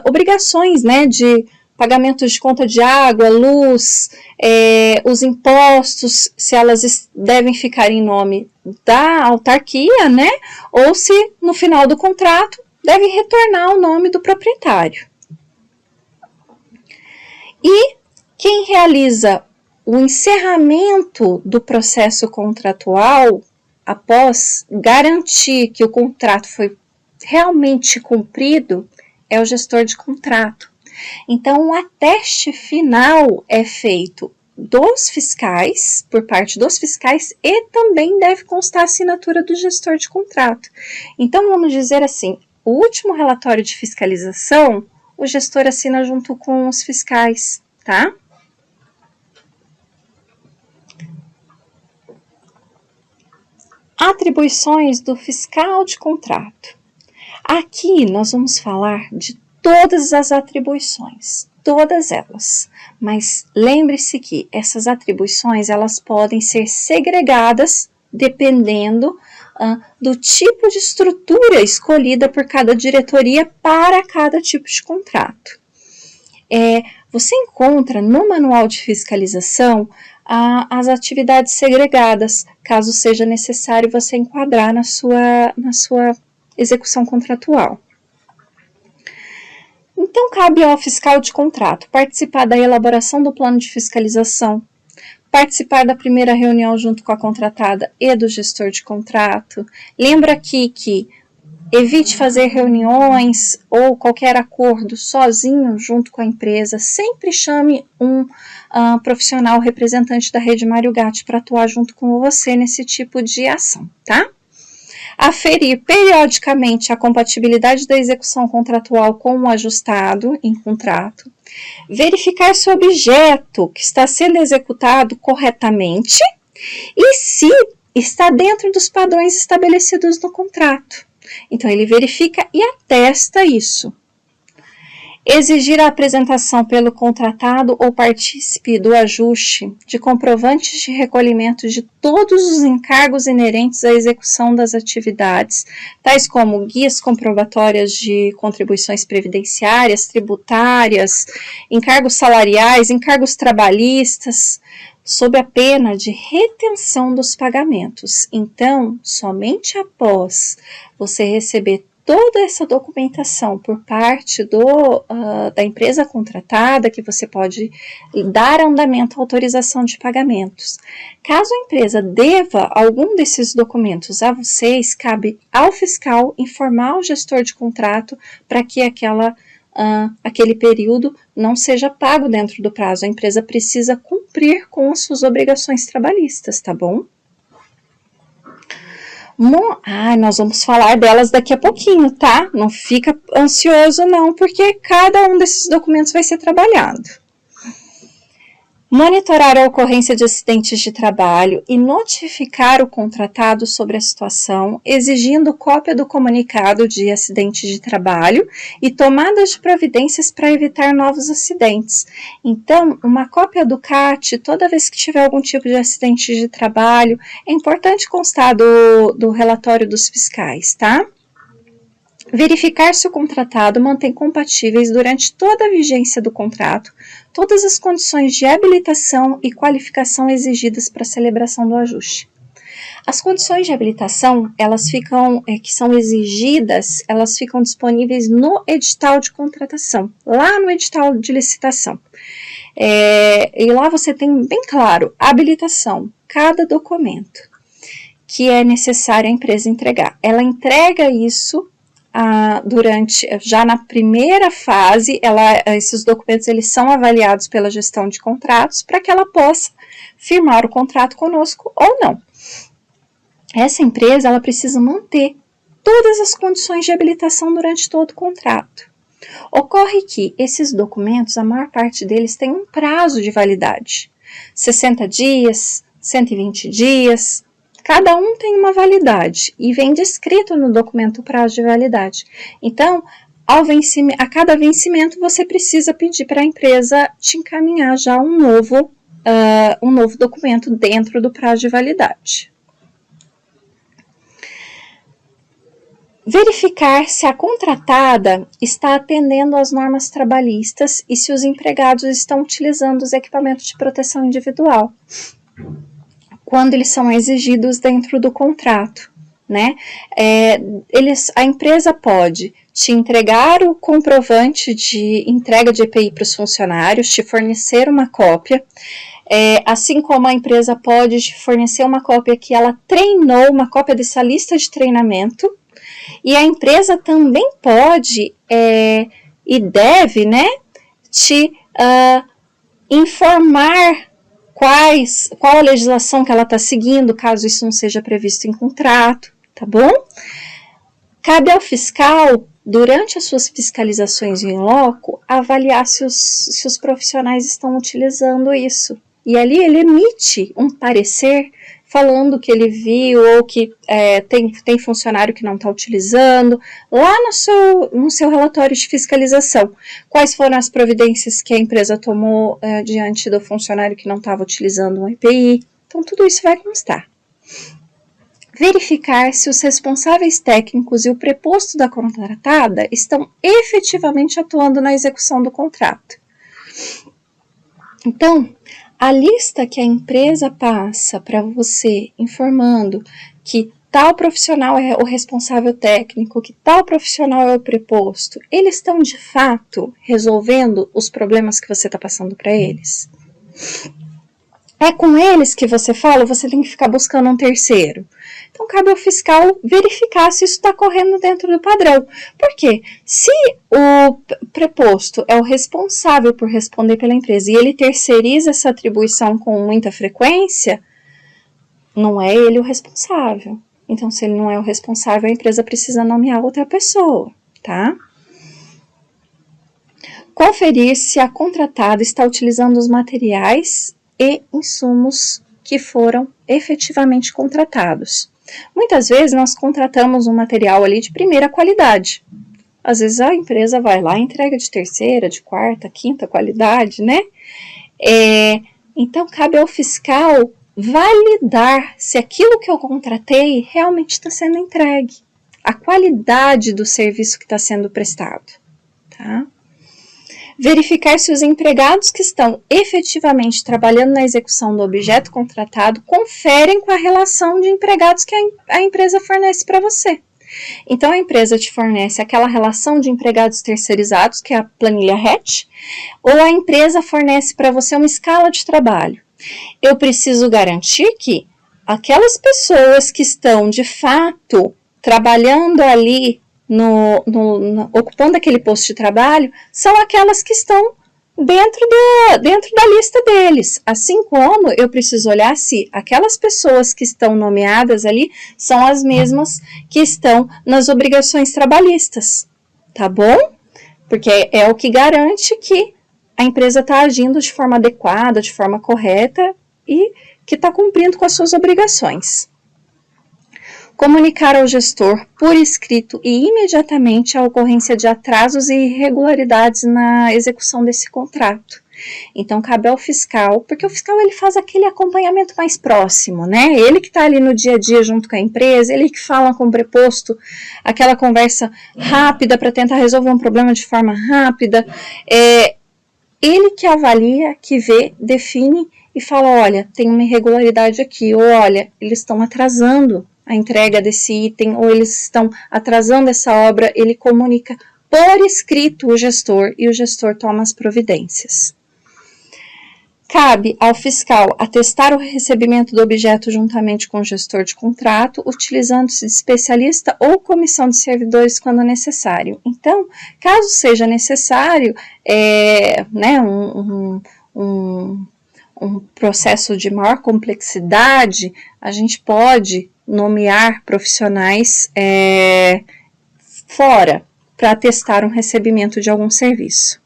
obrigações, né, de pagamentos de conta de água, luz, os impostos, se elas devem ficar em nome da autarquia, né? Ou se no final do contrato deve retornar ao nome do proprietário. E quem realiza o encerramento do processo contratual, após garantir que o contrato foi realmente cumprido, é o gestor de contrato. Então, o ateste final é feito dos fiscais, por parte dos fiscais, e também deve constar a assinatura do gestor de contrato. Então, vamos dizer assim, o último relatório de fiscalização, o gestor assina junto com os fiscais, tá? Atribuições do fiscal de contrato. Aqui nós vamos falar de todas as atribuições, todas elas. Mas lembre-se que essas atribuições, elas podem ser segregadas dependendo do tipo de estrutura escolhida por cada diretoria para cada tipo de contrato. Você encontra no manual de fiscalização as atividades segregadas, caso seja necessário você enquadrar na sua execução contratual. Então, cabe ao fiscal de contrato participar da elaboração do plano de fiscalização, participar da primeira reunião junto com a contratada e do gestor de contrato. Lembra aqui que evite fazer reuniões ou qualquer acordo sozinho junto com a empresa. Sempre chame um profissional representante da rede Mário Gatti para atuar junto com você nesse tipo de ação, tá? Aferir periodicamente a compatibilidade da execução contratual com o ajustado em contrato. Verificar se o objeto que está sendo executado corretamente e se está dentro dos padrões estabelecidos no contrato. Então, ele verifica e atesta isso. Exigir a apresentação pelo contratado ou partícipe do ajuste de comprovantes de recolhimento de todos os encargos inerentes à execução das atividades, tais como guias comprobatórias de contribuições previdenciárias, tributárias, encargos salariais, encargos trabalhistas, sob a pena de retenção dos pagamentos. Então, somente após você receber toda essa documentação por parte da empresa contratada, que você pode dar andamento à autorização de pagamentos. Caso a empresa deva algum desses documentos a vocês, cabe ao fiscal informar o gestor de contrato para que aquele período não seja pago dentro do prazo. A empresa precisa cumprir com as suas obrigações trabalhistas, tá bom? Nós vamos falar delas daqui a pouquinho, tá? Não fica ansioso não, porque cada um desses documentos vai ser trabalhado. Monitorar a ocorrência de acidentes de trabalho e notificar o contratado sobre a situação, exigindo cópia do comunicado de acidente de trabalho e tomadas de providências para evitar novos acidentes. Então, uma cópia do CAT, toda vez que tiver algum tipo de acidente de trabalho, é importante constar do relatório dos fiscais, tá? Verificar se o contratado mantém compatíveis durante toda a vigência do contrato todas as condições de habilitação e qualificação exigidas para a celebração do ajuste. As condições de habilitação, que são exigidas, elas ficam disponíveis no edital de contratação, lá no edital de licitação. E lá você tem bem claro a habilitação, cada documento que é necessário a empresa entregar. Ela entrega isso já na primeira fase, esses documentos eles são avaliados pela gestão de contratos para que ela possa firmar o contrato conosco ou não. Essa empresa ela precisa manter todas as condições de habilitação durante todo o contrato. Ocorre que esses documentos, a maior parte deles tem um prazo de validade, 60 dias, 120 dias, cada um tem uma validade e vem descrito no documento o prazo de validade. Então, a cada vencimento, você precisa pedir para a empresa te encaminhar já um novo documento dentro do prazo de validade. Verificar se a contratada está atendendo às normas trabalhistas e se os empregados estão utilizando os equipamentos de proteção individual quando eles são exigidos dentro do contrato, né? A empresa pode te entregar o comprovante de entrega de EPI para os funcionários, te fornecer uma cópia, assim como a empresa pode te fornecer uma cópia que ela treinou, uma cópia dessa lista de treinamento, e a empresa também pode e deve, né, te informar qual a legislação que ela está seguindo, caso isso não seja previsto em contrato, tá bom? Cabe ao fiscal, durante as suas fiscalizações em loco, avaliar se os profissionais estão utilizando isso. E ali ele emite um parecer falando que ele viu ou que tem funcionário que não está utilizando, lá no seu relatório de fiscalização. Quais foram as providências que a empresa tomou diante do funcionário que não estava utilizando um EPI. Então, tudo isso vai constar. Verificar se os responsáveis técnicos e o preposto da contratada estão efetivamente atuando na execução do contrato. Então, a lista que a empresa passa para você, informando que tal profissional é o responsável técnico, que tal profissional é o preposto, eles estão de fato resolvendo os problemas que você está passando para eles? É com eles que você fala, você tem que ficar buscando um terceiro. Então, cabe ao fiscal verificar se isso está correndo dentro do padrão. Por quê? Se o preposto é o responsável por responder pela empresa e ele terceiriza essa atribuição com muita frequência, não é ele o responsável. Então, se ele não é o responsável, a empresa precisa nomear outra pessoa, tá? Conferir se a contratada está utilizando os materiais e insumos que foram efetivamente contratados. Muitas vezes nós contratamos um material ali de primeira qualidade. Às vezes a empresa vai lá e entrega de terceira, de quarta, quinta qualidade, né? Então, cabe ao fiscal validar se aquilo que eu contratei realmente está sendo entregue, a qualidade do serviço que está sendo prestado, tá? Verificar se os empregados que estão efetivamente trabalhando na execução do objeto contratado conferem com a relação de empregados que a empresa fornece para você. Então, a empresa te fornece aquela relação de empregados terceirizados, que é a planilha Hatch, ou a empresa fornece para você uma escala de trabalho. Eu preciso garantir que aquelas pessoas que estão, de fato, trabalhando ali, ocupando aquele posto de trabalho, são aquelas que estão dentro da lista deles. Assim como eu preciso olhar se aquelas pessoas que estão nomeadas ali são as mesmas que estão nas obrigações trabalhistas, tá bom? Porque é o que garante que a empresa está agindo de forma adequada, de forma correta e que está cumprindo com as suas obrigações. Comunicar ao gestor por escrito e imediatamente a ocorrência de atrasos e irregularidades na execução desse contrato. Então, cabe ao fiscal, porque o fiscal ele faz aquele acompanhamento mais próximo, né? Ele que está ali no dia a dia junto com a empresa, ele que fala com o preposto, aquela conversa rápida para tentar resolver um problema de forma rápida. Ele que avalia, que vê, define e fala, olha, tem uma irregularidade aqui, ou olha, eles estão atrasando a entrega desse item, ou eles estão atrasando essa obra, ele comunica por escrito o gestor e o gestor toma as providências. Cabe ao fiscal atestar o recebimento do objeto juntamente com o gestor de contrato, utilizando-se de especialista ou comissão de servidores quando necessário. Então, caso seja necessário, um processo de maior complexidade, a gente pode nomear profissionais fora para atestar um recebimento de algum serviço.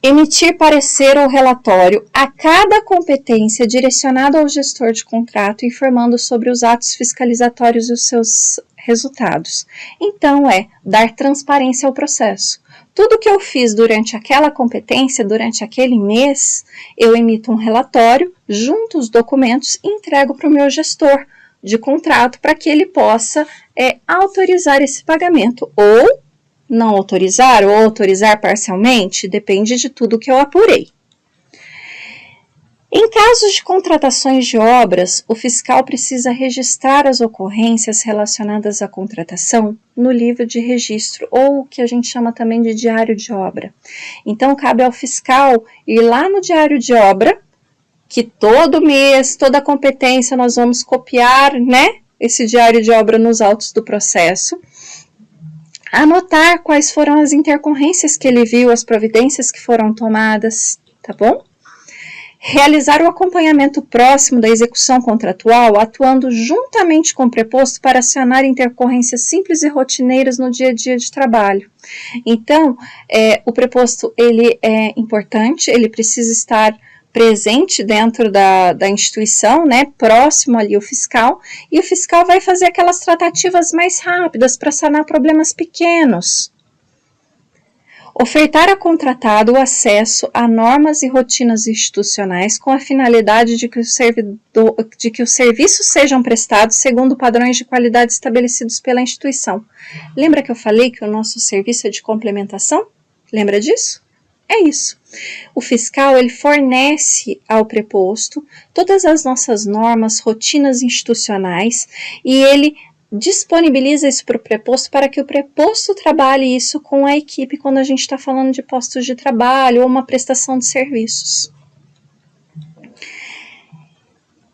Emitir parecer ou relatório a cada competência direcionado ao gestor de contrato, informando sobre os atos fiscalizatórios e os seus resultados. Então, dar transparência ao processo. Tudo que eu fiz durante aquela competência, durante aquele mês, eu emito um relatório, junto os documentos e entrego para o meu gestor de contrato para que ele possa autorizar esse pagamento ou não autorizar ou autorizar parcialmente, depende de tudo que eu apurei. Em casos de contratações de obras, o fiscal precisa registrar as ocorrências relacionadas à contratação no livro de registro, ou o que a gente chama também de diário de obra. Então, cabe ao fiscal ir lá no diário de obra, que todo mês, toda competência, nós vamos copiar, esse diário de obra nos autos do processo, anotar quais foram as intercorrências que ele viu, as providências que foram tomadas, tá bom? Realizar o acompanhamento próximo da execução contratual, atuando juntamente com o preposto para acionar intercorrências simples e rotineiras no dia a dia de trabalho. Então, o preposto ele é importante, ele precisa estar presente dentro da instituição, próximo ali ao fiscal, e o fiscal vai fazer aquelas tratativas mais rápidas para sanar problemas pequenos. Ofertar a contratado o acesso a normas e rotinas institucionais com a finalidade de que os serviços sejam prestados segundo padrões de qualidade estabelecidos pela instituição. Lembra que eu falei que o nosso serviço é de complementação? Lembra disso? É isso. O fiscal ele fornece ao preposto todas as nossas normas, rotinas institucionais e ele disponibiliza isso para o preposto para que o preposto trabalhe isso com a equipe quando a gente está falando de postos de trabalho ou uma prestação de serviços.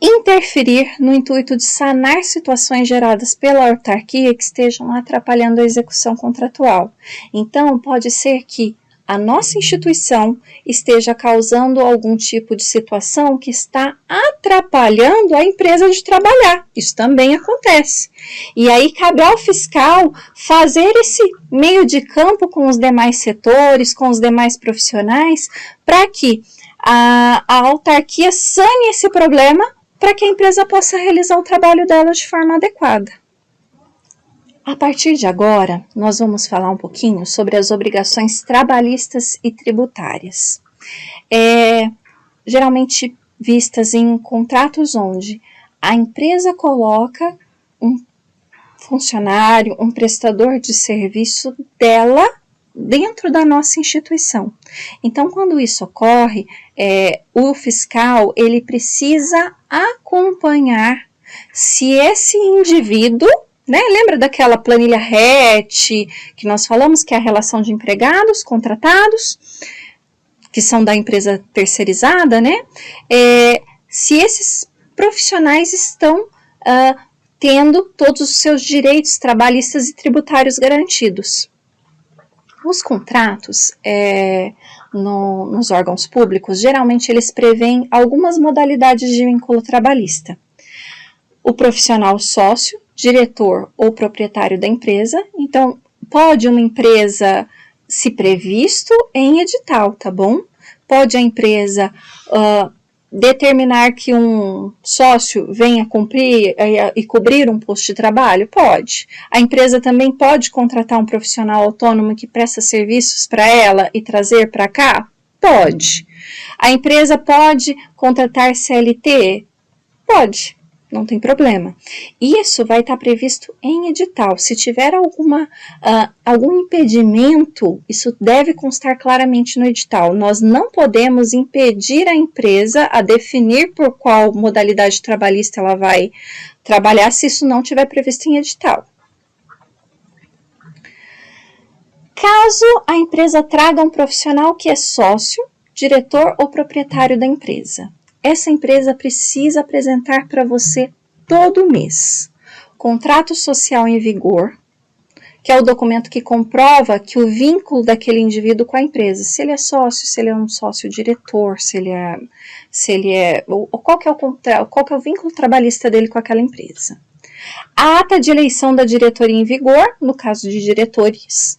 Interferir no intuito de sanar situações geradas pela autarquia que estejam atrapalhando a execução contratual. Então, pode ser que a nossa instituição esteja causando algum tipo de situação que está atrapalhando a empresa de trabalhar. Isso também acontece. E aí cabe ao fiscal fazer esse meio de campo com os demais setores, com os demais profissionais, para que a autarquia sane esse problema para que a empresa possa realizar o trabalho dela de forma adequada. A partir de agora, nós vamos falar um pouquinho sobre as obrigações trabalhistas e tributárias. Geralmente vistas em contratos onde a empresa coloca um funcionário, um prestador de serviço dela dentro da nossa instituição. Então, quando isso ocorre, o fiscal ele precisa acompanhar se esse indivíduo, né, lembra daquela planilha RET que nós falamos, que é a relação de empregados, contratados, que são da empresa terceirizada, né? Se esses profissionais estão tendo todos os seus direitos trabalhistas e tributários garantidos. Os contratos nos órgãos públicos, geralmente eles prevêem algumas modalidades de vínculo trabalhista. O profissional sócio, diretor ou proprietário da empresa. Então, pode uma empresa se previsto em edital, tá bom? Pode a empresa determinar que um sócio venha cumprir e cobrir um posto de trabalho? Pode. A empresa também pode contratar um profissional autônomo que presta serviços para ela e trazer para cá? Pode. A empresa pode contratar CLT? Pode. Não tem problema. Isso vai estar previsto em edital. Se tiver algum impedimento, isso deve constar claramente no edital. Nós não podemos impedir a empresa a definir por qual modalidade trabalhista ela vai trabalhar se isso não estiver previsto em edital. Caso a empresa traga um profissional que é sócio, diretor ou proprietário da empresa, essa empresa precisa apresentar para você todo mês contrato social em vigor, que é o documento que comprova que o vínculo daquele indivíduo com a empresa, se ele é sócio, se ele é um sócio diretor, qual que é o vínculo trabalhista dele com aquela empresa. A ata de eleição da diretoria em vigor, no caso de diretores,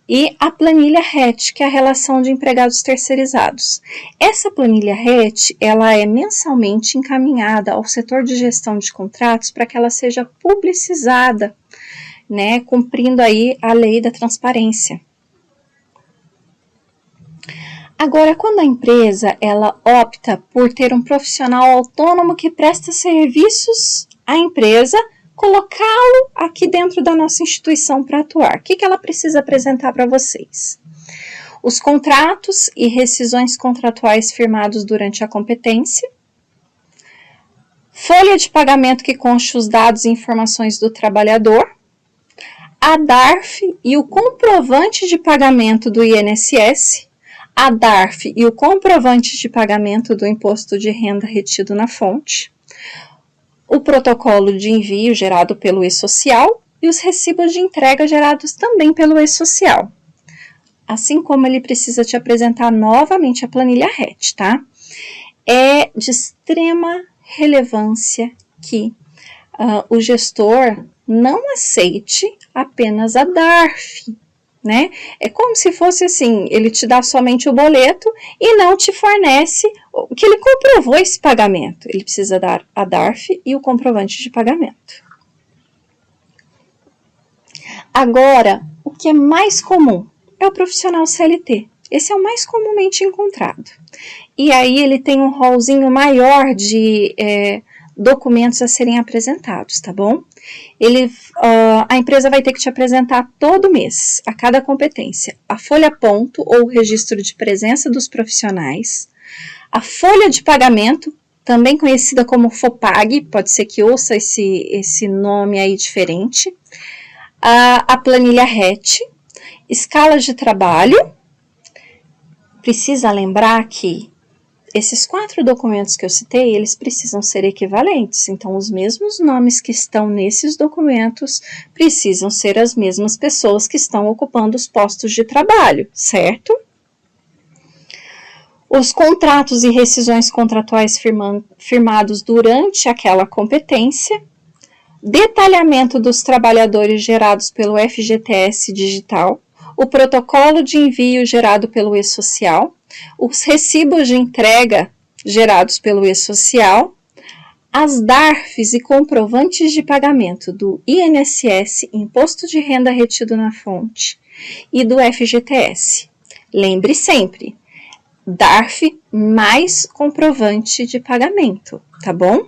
e a planilha RET, que é a relação de empregados terceirizados. Essa planilha RET, ela é mensalmente encaminhada ao setor de gestão de contratos para que ela seja publicizada, né, cumprindo aí a lei da transparência. Agora, quando a empresa ela opta por ter um profissional autônomo que presta serviços à empresa, colocá-lo aqui dentro da nossa instituição para atuar. O que ela precisa apresentar para vocês? Os contratos e rescisões contratuais firmados durante a competência, folha de pagamento que conste os dados e informações do trabalhador, a DARF e o comprovante de pagamento do INSS, a DARF e o comprovante de pagamento do imposto de renda retido na fonte, o protocolo de envio gerado pelo e-social e os recibos de entrega gerados também pelo e-social. Assim como ele precisa te apresentar novamente a planilha RET, tá? É de extrema relevância que o gestor não aceite apenas a DARF, né? É como se fosse assim, ele te dá somente o boleto e não te fornece que ele comprovou esse pagamento. Ele precisa dar a DARF e o comprovante de pagamento. Agora, o que é mais comum é o profissional CLT. Esse é o mais comumente encontrado. E aí ele tem um rolzinho maior de documentos a serem apresentados, tá bom? A empresa vai ter que te apresentar todo mês, a cada competência, a folha ponto ou registro de presença dos profissionais, a folha de pagamento, também conhecida como FOPAG, pode ser que ouça esse nome aí diferente, a planilha RET, escalas de trabalho. Precisa lembrar que esses 4 documentos que eu citei, eles precisam ser equivalentes. Então, os mesmos nomes que estão nesses documentos precisam ser as mesmas pessoas que estão ocupando os postos de trabalho, certo? Os contratos e rescisões contratuais firmados durante aquela competência, detalhamento dos trabalhadores gerados pelo FGTS digital, o protocolo de envio gerado pelo e-social. os recibos de entrega gerados pelo e-social, as DARFs e comprovantes de pagamento do INSS, Imposto de Renda Retido na Fonte, e do FGTS. Lembre sempre, DARF mais comprovante de pagamento, tá bom?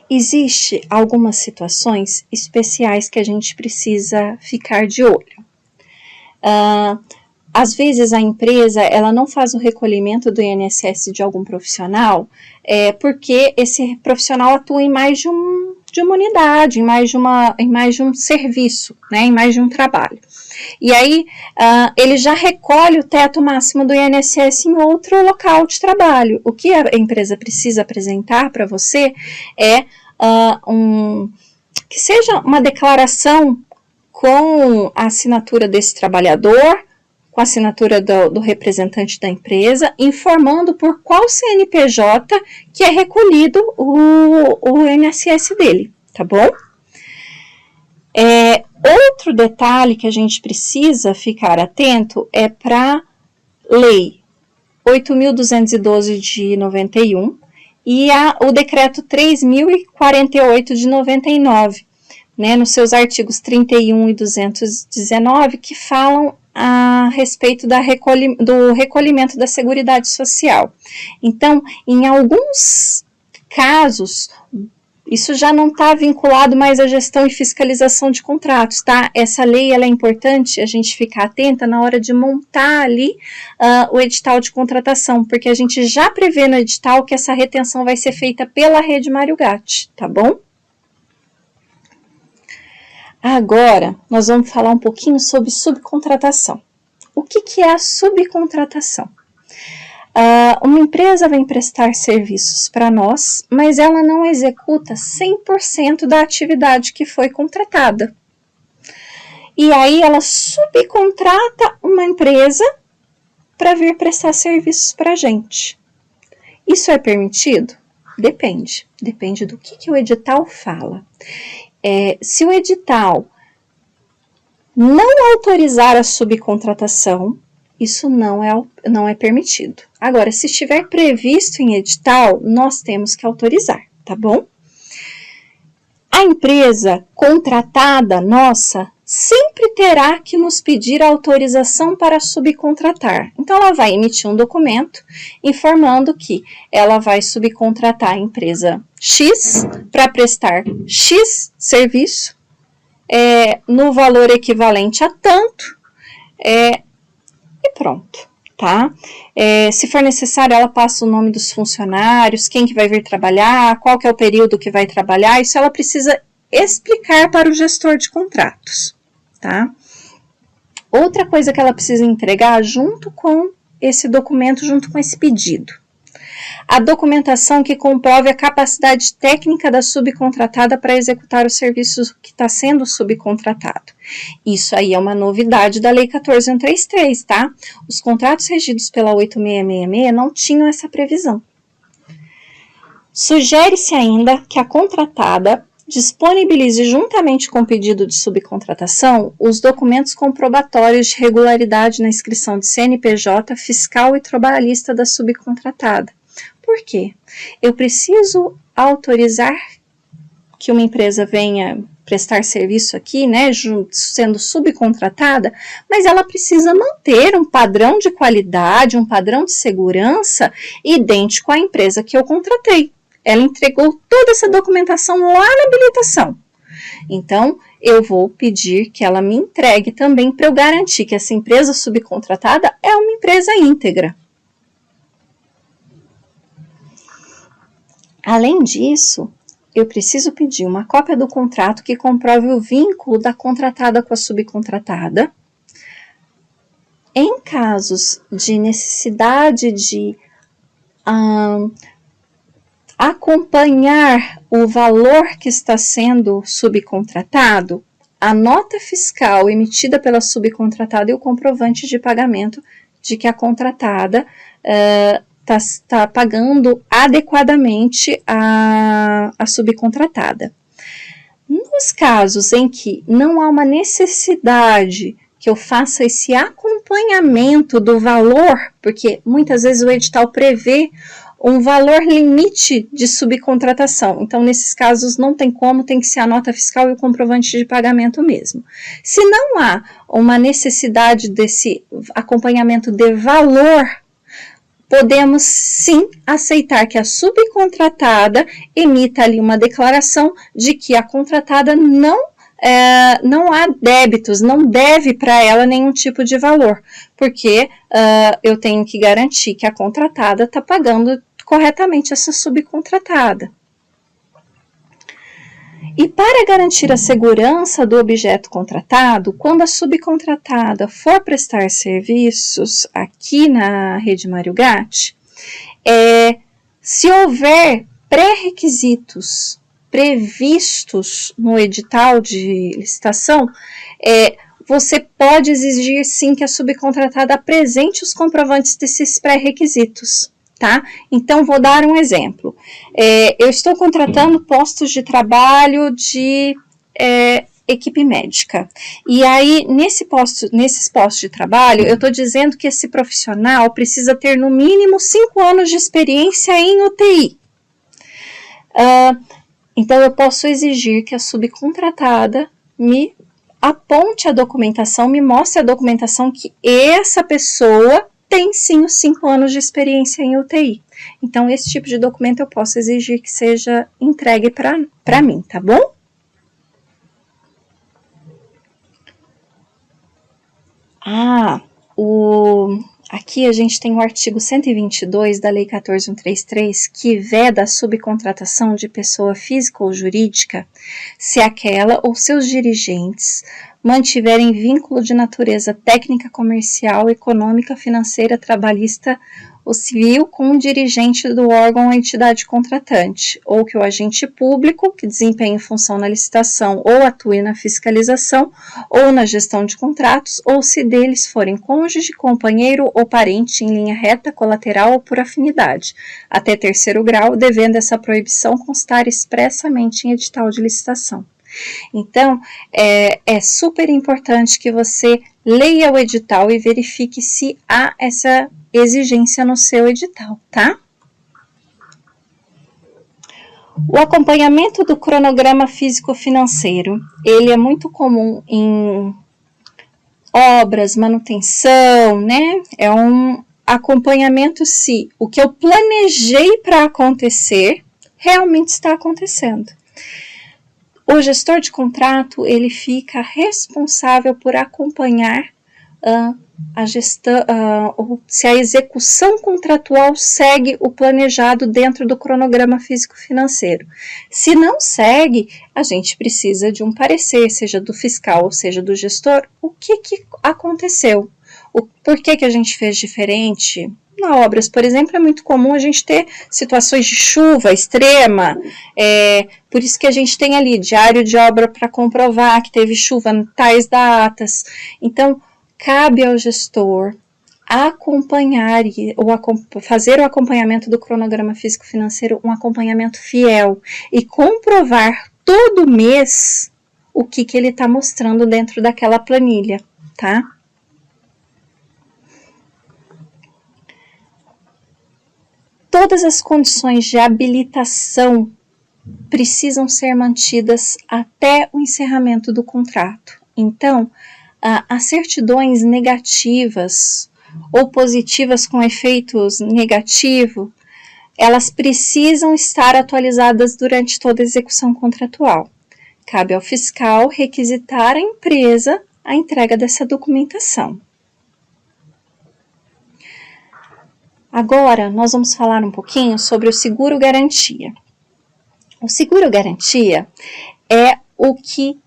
Existem algumas situações especiais que a gente precisa ficar de olho. Às vezes a empresa ela não faz o recolhimento do INSS de algum profissional porque esse profissional atua em mais de uma unidade, em mais de um serviço, né, em mais de um trabalho. E aí ele já recolhe o teto máximo do INSS em outro local de trabalho. O que a empresa precisa apresentar para você é que seja uma declaração com a assinatura desse trabalhador, com a assinatura do representante da empresa, informando por qual CNPJ que é recolhido o INSS dele, tá bom? Outro detalhe que a gente precisa ficar atento é para a Lei 8.212 de 91 e o Decreto 3.048 de 99, né, nos seus artigos 31 e 219, que falam a respeito do recolhimento da Seguridade Social. Então, em alguns casos, isso já não está vinculado mais à gestão e fiscalização de contratos, tá? Essa lei ela é importante a gente ficar atenta na hora de montar ali o edital de contratação, porque a gente já prevê no edital que essa retenção vai ser feita pela Rede Mário Gatti, tá bom? Agora, nós vamos falar um pouquinho sobre subcontratação. O que é a subcontratação? Uma empresa vem prestar serviços para nós, mas ela não executa 100% da atividade que foi contratada. E aí ela subcontrata uma empresa para vir prestar serviços para a gente. Isso é permitido? Depende. Depende do que o edital fala. Se o edital não autorizar a subcontratação, isso não é permitido. Agora, se estiver previsto em edital, nós temos que autorizar, tá bom? A empresa contratada nossa sempre terá que nos pedir autorização para subcontratar. Então, ela vai emitir um documento informando que ela vai subcontratar a empresa X para prestar X serviço no valor equivalente a tanto e pronto, tá? Se for necessário, ela passa o nome dos funcionários, quem que vai vir trabalhar, qual que é o período que vai trabalhar, isso ela precisa explicar para o gestor de contratos, tá? Outra coisa que ela precisa entregar junto com esse documento, junto com esse pedido, a documentação que comprove a capacidade técnica da subcontratada para executar o serviço que está sendo subcontratado. Isso aí é uma novidade da Lei 14.133, tá? Os contratos regidos pela 8666 não tinham essa previsão. Sugere-se ainda que a contratada disponibilize juntamente com o pedido de subcontratação os documentos comprobatórios de regularidade na inscrição de CNPJ, fiscal e trabalhista da subcontratada. Por quê? Eu preciso autorizar que uma empresa venha prestar serviço aqui, né, sendo subcontratada, mas ela precisa manter um padrão de qualidade, um padrão de segurança idêntico à empresa que eu contratei. Ela entregou toda essa documentação lá na habilitação. Então, eu vou pedir que ela me entregue também para eu garantir que essa empresa subcontratada é uma empresa íntegra. Além disso, eu preciso pedir uma cópia do contrato que comprove o vínculo da contratada com a subcontratada. Em casos de necessidade de acompanhar o valor que está sendo subcontratado, a nota fiscal emitida pela subcontratada e o comprovante de pagamento de que a contratada está pagando adequadamente a subcontratada. Nos casos em que não há uma necessidade que eu faça esse acompanhamento do valor, porque muitas vezes o edital prevê um valor limite de subcontratação. Então, nesses casos, não tem como, tem que ser a nota fiscal e o comprovante de pagamento mesmo. Se não há uma necessidade desse acompanhamento de valor, podemos sim aceitar que a subcontratada emita ali uma declaração de que a contratada não há débitos, não deve para ela nenhum tipo de valor, porque eu tenho que garantir que a contratada está pagando corretamente essa subcontratada. E para garantir a segurança do objeto contratado, quando a subcontratada for prestar serviços aqui na Rede Mário Gatti, se houver pré-requisitos previstos no edital de licitação, você pode exigir sim que a subcontratada apresente os comprovantes desses pré-requisitos, tá? Então, vou dar um exemplo. Eu estou contratando postos de trabalho de equipe médica. E aí, nesses postos de trabalho, eu estou dizendo que esse profissional precisa ter no mínimo 5 anos de experiência em UTI. Então, eu posso exigir que a subcontratada me aponte a documentação, me mostre a documentação que essa pessoa tem sim os 5 anos de experiência em UTI. Então, esse tipo de documento eu posso exigir que seja entregue para mim, tá bom? Aqui a gente tem o artigo 122 da Lei 14.133, que veda a subcontratação de pessoa física ou jurídica se aquela ou seus dirigentes mantiverem vínculo de natureza técnica, comercial, econômica, financeira, trabalhista ou civil com um dirigente do órgão ou entidade contratante, ou que o agente público, que desempenhe função na licitação ou atue na fiscalização ou na gestão de contratos, ou se deles forem cônjuge, companheiro ou parente em linha reta, colateral ou por afinidade, até 3º grau, devendo essa proibição constar expressamente em edital de licitação. Então, é super importante que você leia o edital e verifique se há essa exigência no seu edital, tá? O acompanhamento do cronograma físico-financeiro, ele é muito comum em obras, manutenção, né? É um acompanhamento se o que eu planejei para acontecer realmente está acontecendo. O gestor de contrato, ele fica responsável por acompanhar a gestão, se a execução contratual segue o planejado dentro do cronograma físico-financeiro. Se não segue, a gente precisa de um parecer, seja do fiscal ou seja do gestor, o que aconteceu, por que a gente fez diferente. Na obras, por exemplo, é muito comum a gente ter situações de chuva extrema, por isso que a gente tem ali diário de obra para comprovar que teve chuva em tais datas. Então, cabe ao gestor acompanhar ou fazer o acompanhamento do cronograma físico-financeiro, um acompanhamento fiel e comprovar todo mês o que ele está mostrando dentro daquela planilha, tá? Todas as condições de habilitação precisam ser mantidas até o encerramento do contrato. Então, as certidões negativas ou positivas com efeitos negativos, elas precisam estar atualizadas durante toda a execução contratual. Cabe ao fiscal requisitar à empresa a entrega dessa documentação. Agora, nós vamos falar um pouquinho sobre o seguro-garantia. O seguro-garantia é o que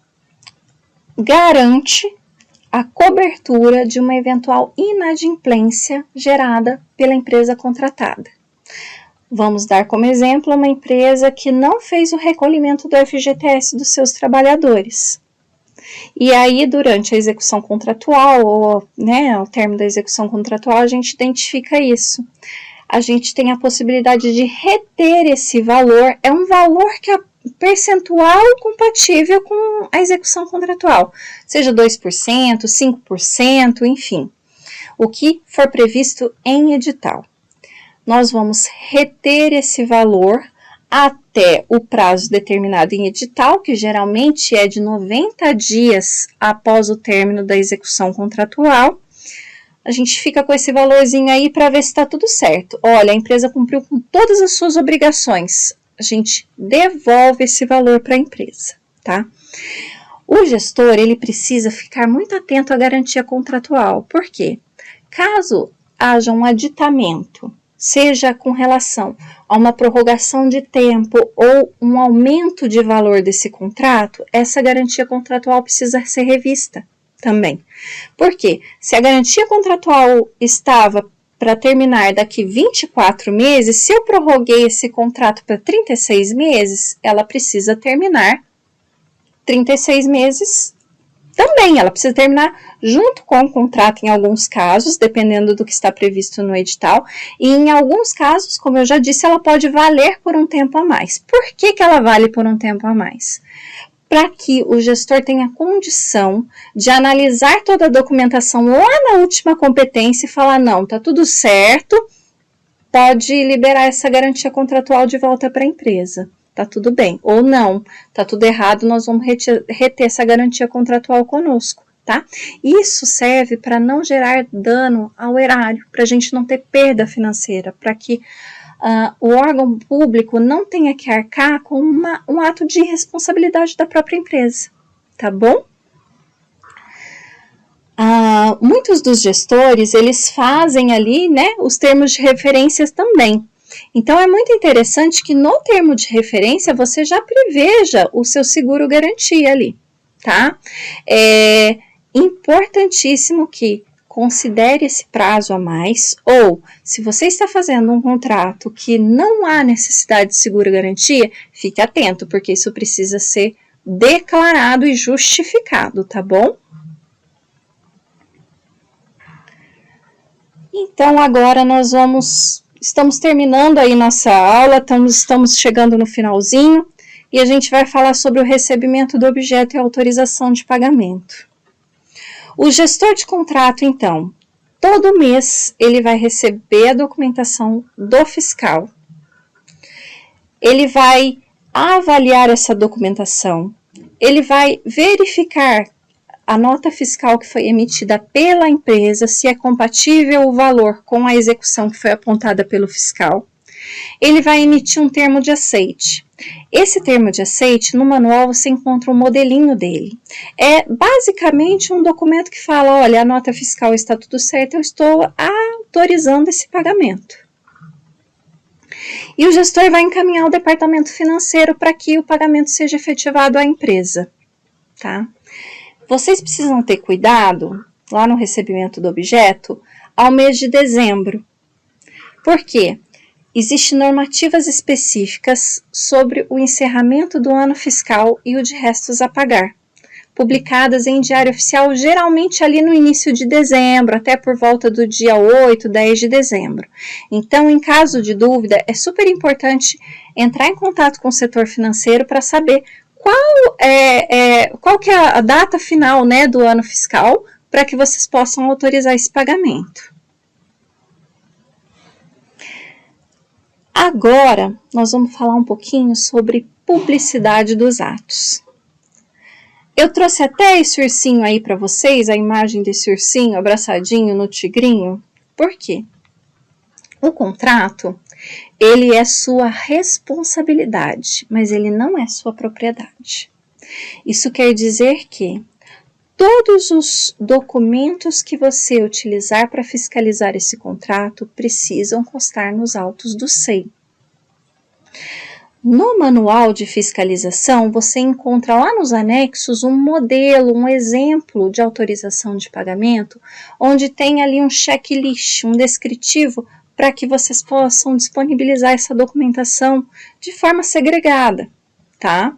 garante a cobertura de uma eventual inadimplência gerada pela empresa contratada. Vamos dar como exemplo uma empresa que não fez o recolhimento do FGTS dos seus trabalhadores. E aí, durante a execução contratual, ou ao término da execução contratual, a gente identifica isso. A gente tem a possibilidade de reter esse valor, é um valor que a percentual compatível com a execução contratual, seja 2%, 5%, enfim, o que for previsto em edital. Nós vamos reter esse valor até o prazo determinado em edital, que geralmente é de 90 dias após o término da execução contratual. A gente fica com esse valorzinho aí para ver se está tudo certo. Olha, a empresa cumpriu com todas as suas obrigações. A gente devolve esse valor para a empresa, tá? O gestor, ele precisa ficar muito atento à garantia contratual. Por quê? Caso haja um aditamento, seja com relação a uma prorrogação de tempo ou um aumento de valor desse contrato, essa garantia contratual precisa ser revista também. Por quê? Se a garantia contratual estava para terminar daqui 24 meses, se eu prorroguei esse contrato para 36 meses, ela precisa terminar 36 meses também. Ela precisa terminar junto com o contrato em alguns casos, dependendo do que está previsto no edital. E em alguns casos, como eu já disse, ela pode valer por um tempo a mais. Por que que ela vale por um tempo a mais? Para que o gestor tenha condição de analisar toda a documentação lá na última competência e falar, não, tá tudo certo, pode liberar essa garantia contratual de volta para a empresa. Tá tudo bem. Ou não, tá tudo errado, nós vamos reter essa garantia contratual conosco, tá? Isso serve para não gerar dano ao erário, para a gente não ter perda financeira, para que o órgão público não tenha que arcar com um ato de irresponsabilidade da própria empresa, tá bom? Muitos dos gestores, eles fazem ali, né, os termos de referências também. Então, é muito interessante que no termo de referência você já preveja o seu seguro garantia ali, tá? É importantíssimo que considere esse prazo a mais, ou se você está fazendo um contrato que não há necessidade de seguro-garantia, fique atento, porque isso precisa ser declarado e justificado, tá bom? Então, agora nós estamos terminando aí nossa aula, estamos chegando no finalzinho, e a gente vai falar sobre o recebimento do objeto e autorização de pagamento. O gestor de contrato, então, todo mês ele vai receber a documentação do fiscal. Ele vai avaliar essa documentação, ele vai verificar a nota fiscal que foi emitida pela empresa, se é compatível o valor com a execução que foi apontada pelo fiscal. Ele vai emitir um termo de aceite. Esse termo de aceite, no manual você encontra um modelinho dele. É basicamente um documento que fala, olha, a nota fiscal está tudo certo, eu estou autorizando esse pagamento. E o gestor vai encaminhar ao departamento financeiro para que o pagamento seja efetivado à empresa, tá? Vocês precisam ter cuidado, lá no recebimento do objeto, ao mês de dezembro. Por quê? Existem normativas específicas sobre o encerramento do ano fiscal e o de restos a pagar, publicadas em Diário Oficial, geralmente ali no início de dezembro, até por volta do dia 8, 10 de dezembro. Então, em caso de dúvida, é super importante entrar em contato com o setor financeiro para saber qual que é a data final, né, do ano fiscal, para que vocês possam autorizar esse pagamento. Agora, nós vamos falar um pouquinho sobre publicidade dos atos. Eu trouxe até esse ursinho aí para vocês, a imagem desse ursinho abraçadinho no tigrinho. Por quê? O contrato, ele é sua responsabilidade, mas ele não é sua propriedade. Isso quer dizer que todos os documentos que você utilizar para fiscalizar esse contrato precisam constar nos autos do SEI. No manual de fiscalização, você encontra lá nos anexos um modelo, um exemplo de autorização de pagamento, onde tem ali um checklist, um descritivo, para que vocês possam disponibilizar essa documentação de forma segregada, tá?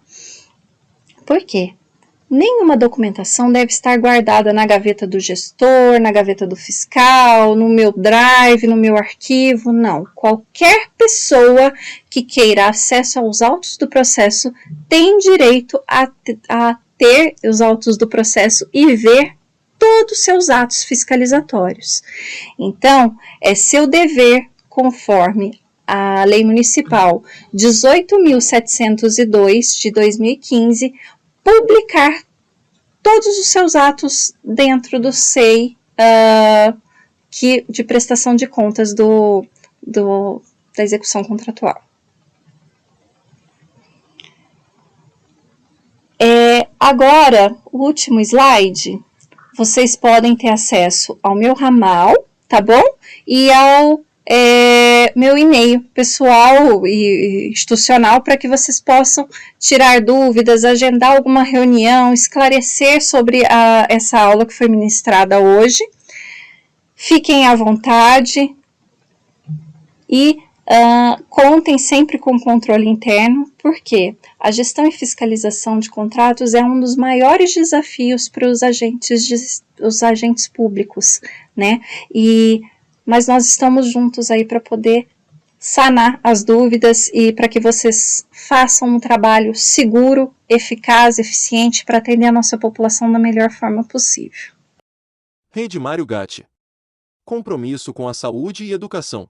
Por quê? Nenhuma documentação deve estar guardada na gaveta do gestor, na gaveta do fiscal, no meu drive, no meu arquivo, não. Qualquer pessoa que queira acesso aos autos do processo tem direito a ter os autos do processo e ver todos os seus atos fiscalizatórios. Então, é seu dever, conforme a Lei Municipal 18.702 de 2015, publicar todos os seus atos dentro do SEI de prestação de contas da execução contratual. Agora, o último slide, vocês podem ter acesso ao meu ramal, tá bom? E ao meu e-mail pessoal e institucional para que vocês possam tirar dúvidas, agendar alguma reunião, esclarecer sobre essa aula que foi ministrada hoje. Fiquem à vontade e contem sempre com controle interno, porque a gestão e fiscalização de contratos é um dos maiores desafios para os agentes públicos, né? Mas nós estamos juntos aí para poder sanar as dúvidas e para que vocês façam um trabalho seguro, eficaz, eficiente para atender a nossa população da melhor forma possível. Rede Mário Gatti. Compromisso com a saúde e educação.